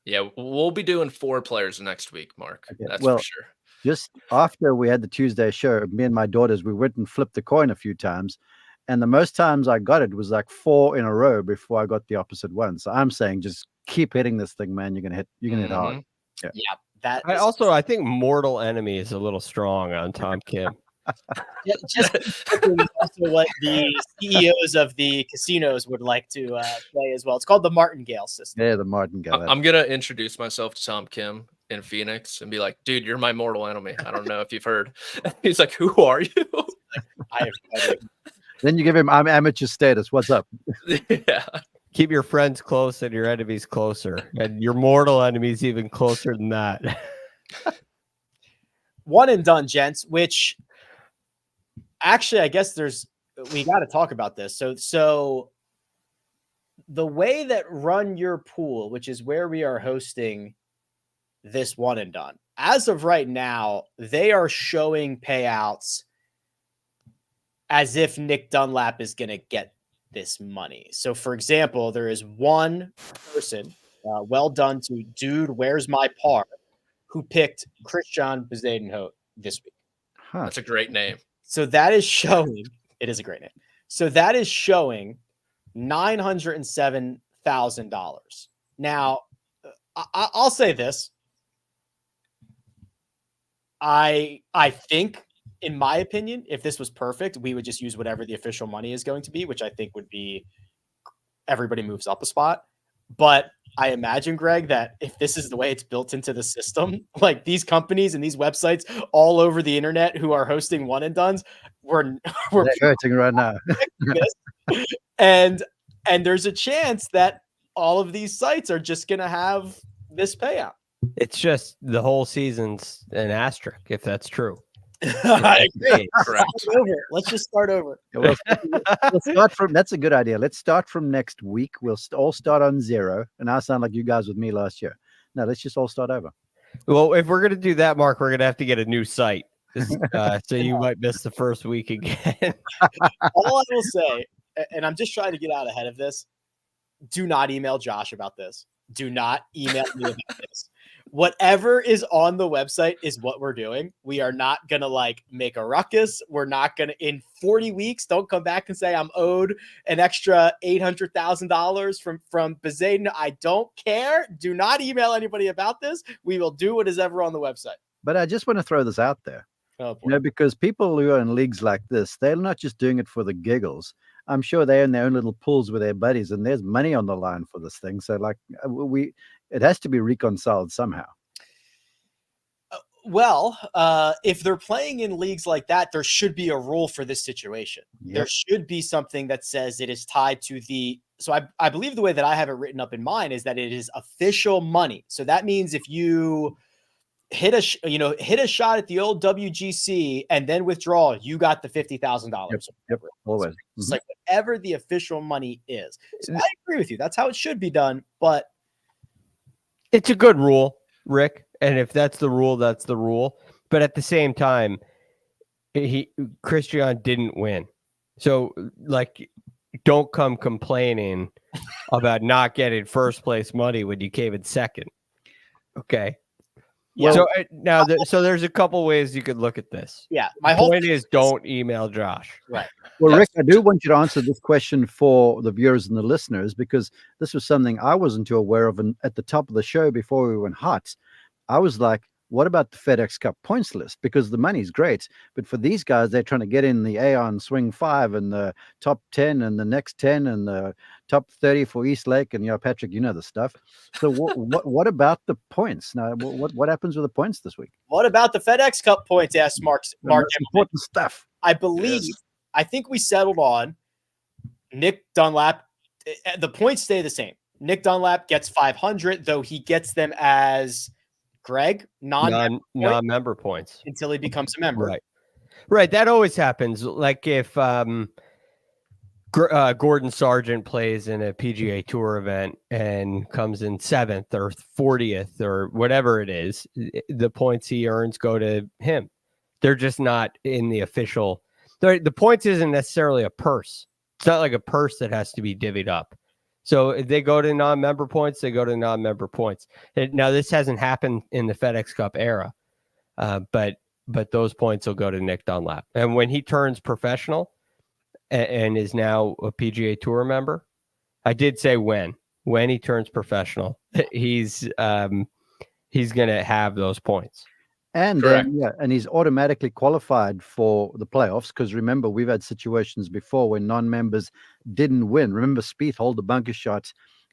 Yeah, we'll be doing 4 players next week, Mark. Okay. That's for sure. Just after we had the Tuesday show, me and my daughters, we went and flipped the coin a few times. And the most times I got it was like 4 in a row before I got the opposite one. So I'm saying just keep hitting this thing, man. You're gonna hit hard. Yeah. I think mortal enemy is a little strong on Tom Kim. Just also what the CEOs of the casinos would like to play as well. It's called the Martingale system. Yeah, the Martingale. I'm gonna introduce myself to Tom Kim in Phoenix and be like, dude, you're my mortal enemy. I don't know if you've heard. He's like, who are you? Then you give him amateur status. What's up? Yeah. Keep your friends close and your enemies closer. And your mortal enemies even closer than that. One and done, gents, which actually I guess we got to talk about this. So the way that Run Your Pool, which is where we are hosting this one and done, as of right now, they are showing payouts as if Nick Dunlap is going to get this money. So, for example, there is one person, well done to Dude, Where's My Par, who picked Christian Bezuidenhout this week. Huh. That's a great name. So that is showing, it is a great name. So that is showing $907,000. Now, I'll say this. I think, in my opinion, if this was perfect, we would just use whatever the official money is going to be, which I think would be everybody moves up a spot. But I imagine, Greg, that if this is the way it's built into the system, like these companies and these websites all over the internet who are hosting one and dones, we're hurting right now. and there's a chance that all of these sites are just going to have this payout. It's just the whole season's an asterisk, if that's true. I agree. Correct. Start over. Let's just start over. Yeah, we'll start from. That's a good idea. Let's start from next week. We'll all start on 0. And I sound like you guys with me last year. No, let's just all start over. Well, if we're going to do that, Mark, we're going to have to get a new site. So you might miss the first week again. All I will say, and I'm just trying to get out ahead of this, do not email Josh about this. Do not email me about this. Whatever is on the website is what we're doing. We are not going to make a ruckus. We're not going to, in 40 weeks, don't come back and say I'm owed an extra $800,000 from Bezay. I don't care. Do not email anybody about this. We will do what is ever on the website. But I just want to throw this out there. Oh, boy. Because people who are in leagues like this, they're not just doing it for the giggles. I'm sure they're in their own little pools with their buddies, and there's money on the line for this thing. So, it has to be reconciled somehow. Well, if they're playing in leagues like that, there should be a rule for this situation. Yep. There should be something that says it is tied to the. So I believe the way that I have it written up in mine is that it is official money. So that means if you hit a shot at the old WGC and then withdraw, you got the $50,000. Yep. Always. It's like whatever the official money is. So I agree with you. That's how it should be done. But it's a good rule, Rick. And if that's the rule, that's the rule. But at the same time, Christian didn't win. So don't come complaining about not getting first place money when you came in second. Okay. Yeah. So so there's a couple ways you could look at this. Yeah. My whole point is don't email Josh. Right. Well, Rick, I do want you to answer this question for the viewers and the listeners, because this was something I wasn't too aware of. And at the top of the show, before we went hot, I was like, what about the FedEx Cup points list? Because the money's great, but for these guys, they're trying to get in the Aon Swing 5 and the top 10 and the next 10 and the top 30 for East Lake. And Patrick, you know the stuff. So what about the points? Now, what happens with the points this week? What about the FedEx Cup points? Asked Mark. Important stuff. I believe. Yes. I think we settled on Nick Dunlap. The points stay the same. Nick Dunlap gets 500, though he gets them as Greg, non-member points until he becomes a member. Right. That always happens. Like if Gordon Sargent plays in a PGA Tour event and comes in 7th or 40th or whatever it is, the points he earns go to him. They're just not in the official. The points isn't necessarily a purse. It's not like a purse that has to be divvied up. So if they go to non-member points, they go to non-member points. Now, this hasn't happened in the FedEx Cup era, but those points will go to Nick Dunlap. And when he turns professional and is now a PGA Tour member, I did say when he turns professional, he's going to have those points. And and he's automatically qualified for the playoffs, because remember, we've had situations before when non-members didn't win. Remember, Spieth held the bunker shot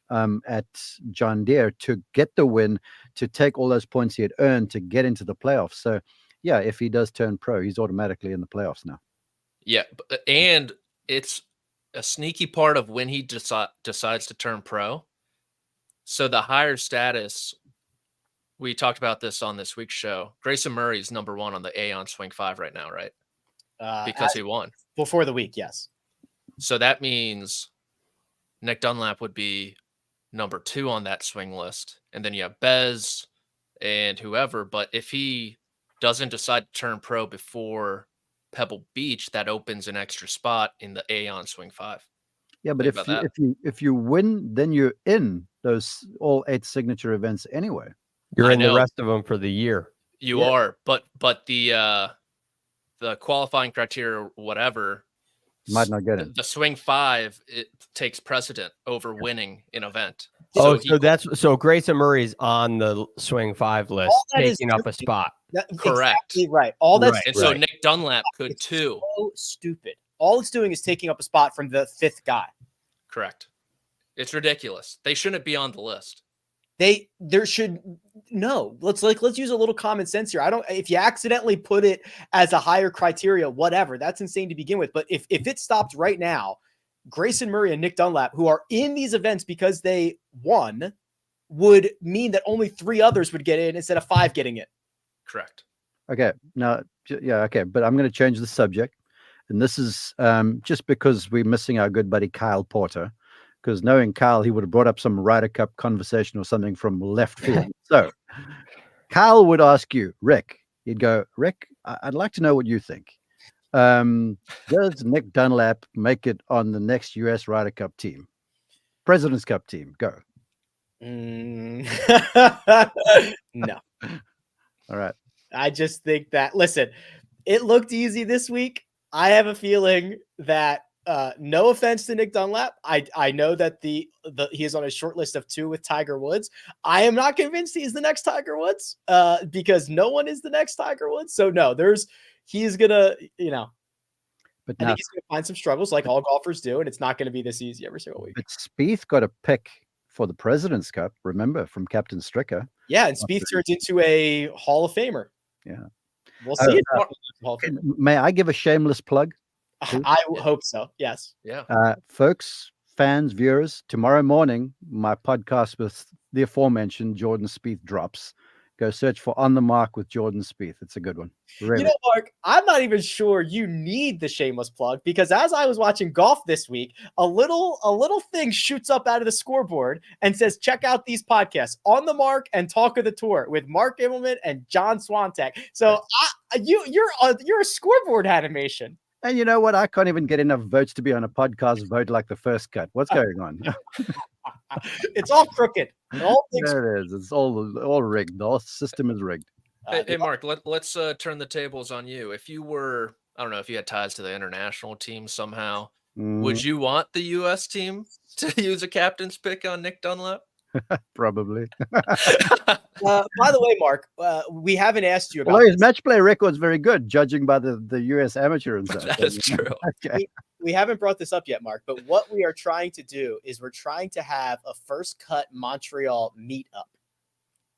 at John Deere to get the win, to take all those points he had earned to get into the playoffs. So, yeah, if he does turn pro, he's automatically in the playoffs now. Yeah, and it's a sneaky part of when he decides to turn pro. So the higher status. We talked about this on this week's show. Grayson Murray is number 1 on the Aon Swing 5 right now, right? Because he won. Before the week, yes. So that means Nick Dunlap would be number 2 on that swing list. And then you have Bez and whoever. But if he doesn't decide to turn pro before Pebble Beach, that opens an extra spot in the Aon Swing 5. Yeah, but if you win, then you're in those all 8 signature events anyway. You're in the rest of them for the year. You are, but the qualifying criteria or whatever might not get it. The Swing 5, it takes precedent over winning an event. So Grayson Murray's on the Swing 5 list, taking up a spot. Correct. Exactly right. All that's so Nick Dunlap could too. So stupid. All it's doing is taking up a spot from the 5th guy. Correct. It's ridiculous. They shouldn't be on the list. Let's use a little common sense here. If you accidentally put it as a higher criteria, whatever, that's insane to begin with. But if it stopped right now, Grayson Murray and Nick Dunlap, who are in these events because they won, would mean that only 3 others would get in instead of 5 getting in. Correct. Okay. Now, Yeah, okay, but I'm going to change the subject, and this is just because we're missing our good buddy Kyle Porter. Because knowing Kyle, he would have brought up some Ryder Cup conversation or something from left field. So Kyle would ask you, Rick. He'd go, Rick, I'd like to know what you think. Does Nick Dunlap make it on the next US Ryder Cup team? President's Cup team, go. No. All right. I just think that, listen, it looked easy this week. I have a feeling that, no offense to Nick Dunlap, I know that he is on a short list of 2 with Tiger Woods. I am not convinced he's the next Tiger Woods, because no one is the next Tiger Woods. So no, he's gonna, but I now, think he's gonna find some struggles like all golfers do, and it's not gonna be this easy every single week. but Spieth got a pick for the President's Cup, remember, from Captain Stricker. Yeah, and Spieth turns into a Hall of Famer. Yeah. We'll see. May I give a shameless plug? I hope so. Yes. Yeah. Folks, fans, viewers, tomorrow morning, my podcast with the aforementioned Jordan Spieth drops. Go search for On the Mark with Jordan Spieth. It's a good one. Really. You know, Mark, I'm not even sure you need the shameless plug, because as I was watching golf this week, a little thing shoots up out of the scoreboard and says, check out these podcasts, On the Mark and Talk of the Tour with Mark Immelman and John Swantek. So you're a scoreboard animation. And you know what? I can't even get enough votes to be on a podcast vote like the first cut. What's going on? It's all crooked. There it is. It's all rigged. The whole system is rigged. Hey, Mark, let's turn the tables on you. If you were, I don't know, if you had ties to the international team somehow, would you want the U.S. team to use a captain's pick on Nick Dunlap? Probably. By the way, Mark, we haven't asked you about. Well, his match play record's very good, judging by the U.S. amateur and stuff. That is true. Okay. We haven't brought this up yet, Mark, but what we are trying to do is we're trying to have a first cut Montreal meetup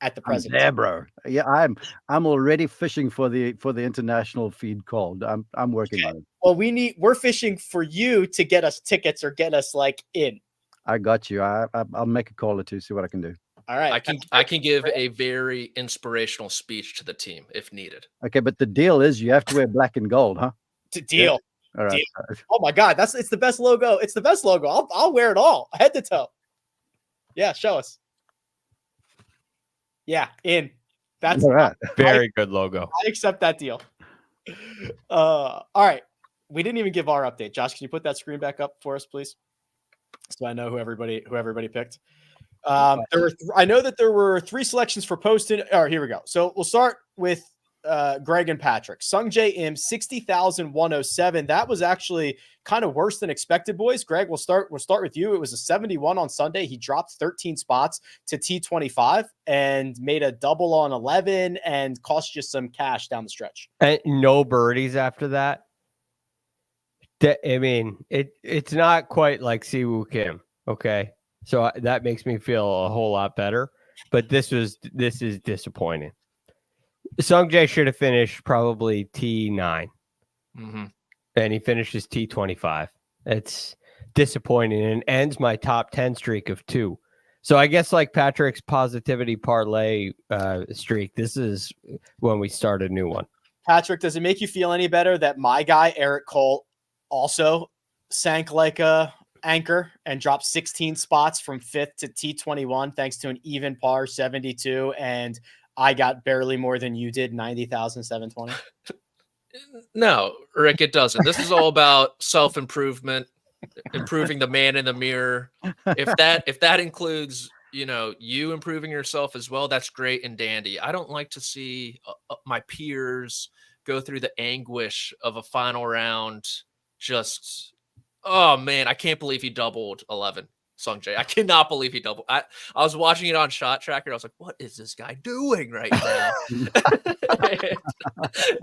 at the President's. Yeah, bro. Yeah, I'm already fishing for the international feed called. I'm working on it. Well, we're fishing for you to get us tickets or get us in. I got you. I'll make a call or two, see what I can do. All right. I can give a very inspirational speech to the team if needed. Okay, but the deal is you have to wear black and gold, huh? Deal. All right. Deal. Oh my God, it's the best logo. It's the best logo. I'll wear it all, head to toe. Yeah, show us. Yeah, that's all right. Very good logo. I accept that deal. All right. We didn't even give our update. Josh, can you put that screen back up for us, please? So I know who everybody picked. I know that there were 3 selections for posted. All right, here we go. So we'll start with Greg and Patrick. Sungjae Im 60,107. That was actually kind of worse than expected, boys. Greg, we'll start with you. It was a 71 on Sunday. He dropped 13 spots to T25 and made a double on 11 and cost you some cash down the stretch. And no birdies after that. I mean, it's not quite like Siwoo Kim. Okay. So that makes me feel a whole lot better, but this is disappointing. Sungjae should have finished probably T9, and he finishes T25. It's disappointing and ends my top 10 streak of 2. So I guess like Patrick's positivity parlay streak, this is when we start a new one. Patrick, does it make you feel any better that my guy, Eric Cole, also sank like a anchor and dropped 16 spots from 5th to T21 thanks to an even par 72, and I got barely more than you did, 90,720? No, Rick, it doesn't. This is all about self-improvement, improving the man in the mirror. If that includes, you improving yourself as well, that's great and dandy. I don't like to see my peers go through the anguish of a final round. Just, oh man, I can't believe he doubled 11, Sungjae. I cannot believe he doubled. I was watching it on Shot Tracker. I was like, what is this guy doing right now?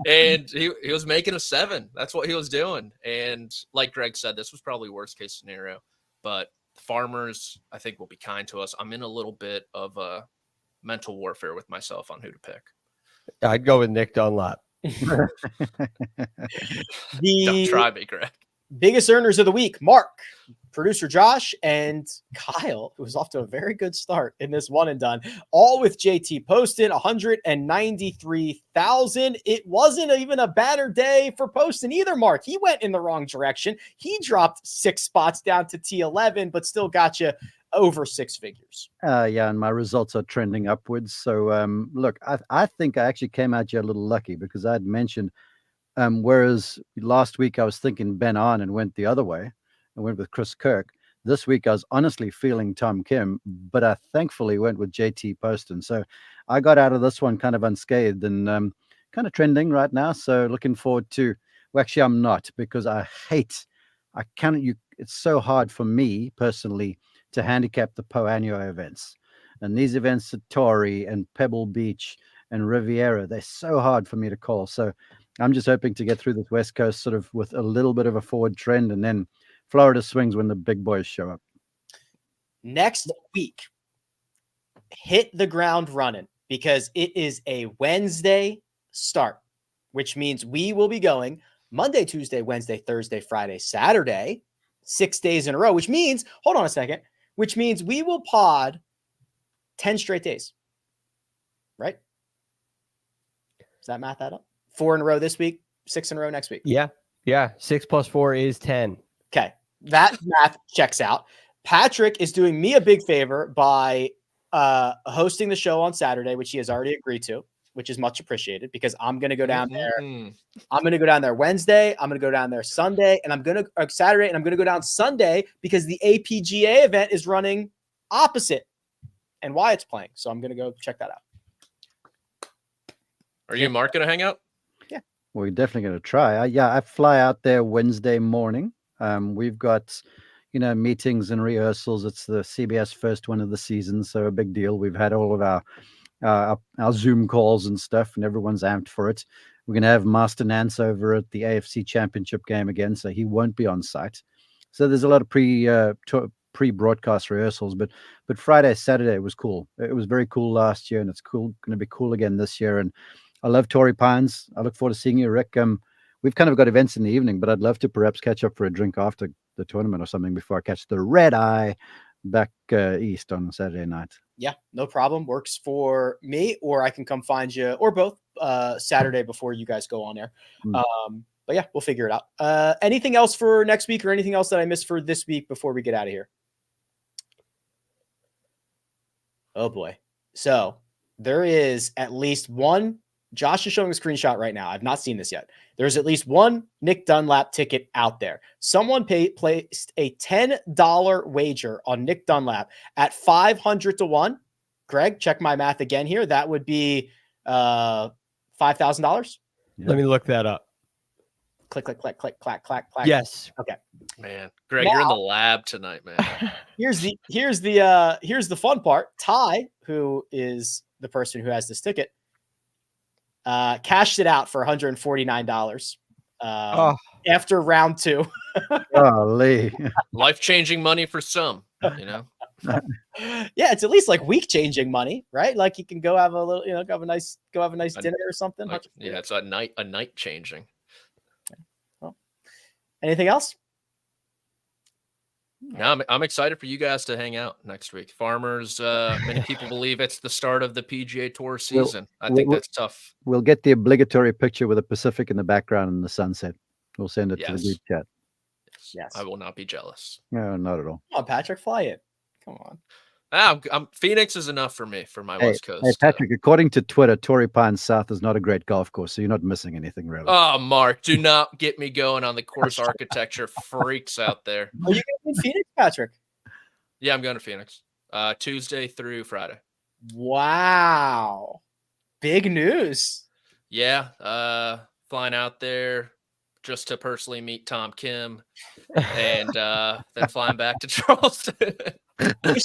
and he was making a 7. That's what he was doing. And like Greg said, this was probably worst case scenario. But farmers, I think, will be kind to us. I'm in a little bit of a mental warfare with myself on who to pick. I'd go with Nick Dunlap. Don't try me, Greg. Biggest earners of the week, Mark. producer Josh and Kyle, who was off to a very good start in this one and done, all with JT Poston, 193,000. It wasn't even a banner day for Poston either, Mark. He went in the wrong direction. He dropped 6 spots down to T11, but still got you over 6 figures. Yeah, and my results are trending upwards. So, look, I think I actually came out here a little lucky because I'd mentioned, whereas last week I was thinking Ben Arn and went the other way. I went with Chris Kirk. This week I was honestly feeling Tom Kim, but I thankfully went with JT Poston. So I got out of this one kind of unscathed and kind of trending right now. So looking forward to, well, actually I'm not, because it's so hard for me personally to handicap the Poanio events. And these events at Torrey and Pebble Beach and Riviera, they're so hard for me to call. So I'm just hoping to get through this West Coast sort of with a little bit of a forward trend, and then Florida swings when the big boys show up. Next week, hit the ground running, because it is a Wednesday start, which means we will be going Monday, Tuesday, Wednesday, Thursday, Friday, Saturday, 6 days in a row, which means, hold on a second, which means we will pod 10 straight days, right? Does that math that up? 4 in a row this week, 6 in a row next week. Yeah. 6 + 4 is 10. Okay. That math checks out. Patrick is doing me a big favor by hosting the show on Saturday, which he has already agreed to, which is much appreciated, because I'm going to go down there. I'm going to go down there Wednesday. I'm going to go down there Sunday, and I'm going to Saturday, and I'm going to go down Sunday because the APGA event is running opposite and Wyatt's playing. So I'm going to go check that out. Are you and Mark going to hang out? Yeah. We're definitely going to try. I fly out there Wednesday morning. We've got, meetings and rehearsals. It's the CBez first one of the season, so a big deal. We've had all of our Zoom calls and stuff, and everyone's amped for it. We're going to have Master Nance over at the AFC Championship game again, so he won't be on site. So there's a lot of pre-broadcast rehearsals, but Friday, Saturday was cool. It was very cool last year, and it's going to be cool again this year. And I love Torrey Pines. I look forward to seeing you, Rick. We've kind of got events in the evening, but I'd love to perhaps catch up for a drink after the tournament or something before I catch the red eye back east on Saturday night. Yeah, no problem. Works for me, or I can come find you, or both, Saturday before you guys go on air. But yeah, we'll figure it out. Anything else for next week, or anything else that I missed for this week before we get out of here? Oh boy. So there is at least one. Josh is showing a screenshot right now. I've not seen this yet. There's at least one Nick Dunlap ticket out there. Someone placed a $10 wager on Nick Dunlap at 500 to 1. Greg, check my math again here. That would be $5,000. Let me look that up. Click, click, click, click, clack, clack, clack. Yes. Okay. Man, Greg, you're in the lab tonight, man. Here's the fun part. Ty, who is the person who has this ticket, cashed it out for $149 after round 2. Golly. Life-changing money for some, Yeah, it's at least like week-changing money, right? Like you can go have a little, go have a nice dinner or something. It's a night changing. Well, anything else? No, I'm excited for you guys to hang out next week. Farmers, many people believe it's the start of the PGA Tour season. I think that's tough. We'll get the obligatory picture with the Pacific in the background and the sunset. We'll send it to the group chat. Yes. I will not be jealous. No, not at all. Come on, Patrick, fly it. Come on. Phoenix is enough for me for my West Coast. Hey, Patrick, according to Twitter, Torrey Pines South is not a great golf course, so you're not missing anything, really. Oh, Mark, do not get me going on the course architecture freaks out there. Are you going to Phoenix, Patrick? Yeah, I'm going to Phoenix. Tuesday through Friday. Wow. Big news. Yeah. Flying out there just to personally meet Tom Kim and then flying back to Charleston.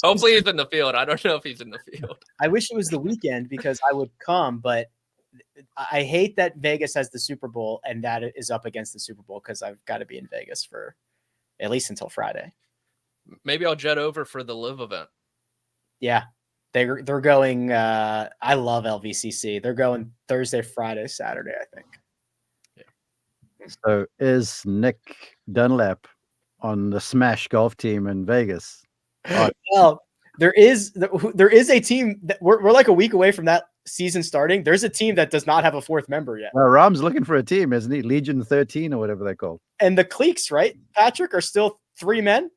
Hopefully he's in the field. I don't know if he's in the field. I wish it was the weekend because I would come, but I hate that Vegas has the Super Bowl and that is up against the Super Bowl because I've got to be in Vegas for at least until Friday. Maybe I'll jet over for the live event. Yeah. They're going I love LVCC. They're going Thursday, Friday, Saturday, I think. So is Nick Dunlap on the Smash golf team in Vegas. Well, there is a team that we're like a week away from that season starting. There's a team that does not have a fourth member yet. Well, Ram's looking for a team, isn't he? Legion 13 or whatever they're called. And the Cliques, right, Patrick, are still 3 men.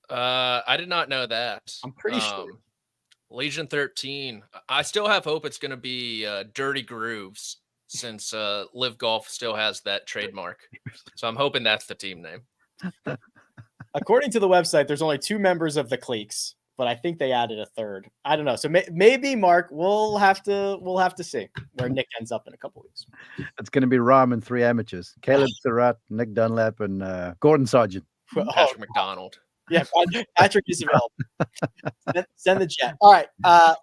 I did not know that. I'm pretty sure. Legion 13. I still have hope it's going to be Dirty Grooves, since Live Golf still has that trademark. So I'm hoping that's the team name. According to the website, there's only 2 members of the Cliques, but I think they added a third. I don't know. So maybe, Mark, we'll have to see where Nick ends up in a couple weeks. It's going to be Ram and 3 amateurs: Caleb Surratt, Nick Dunlap, and Gordon Sargent. Patrick McDonald. Yeah, Patrick is available. Send the jet. All right.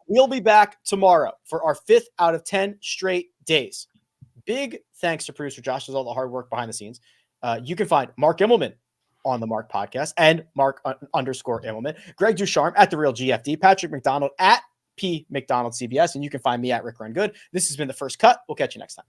We'll be back tomorrow for our 5th out of 10 straight days. Big thanks to producer Josh for all the hard work behind the scenes. You can find Mark Immelman on the Mark Podcast and Mark _ Immelman, Greg DuCharme at The Real GFD, Patrick McDonald at P McDonald CBez, and you can find me at Rick Run Good. This has been The First Cut. We'll catch you next time.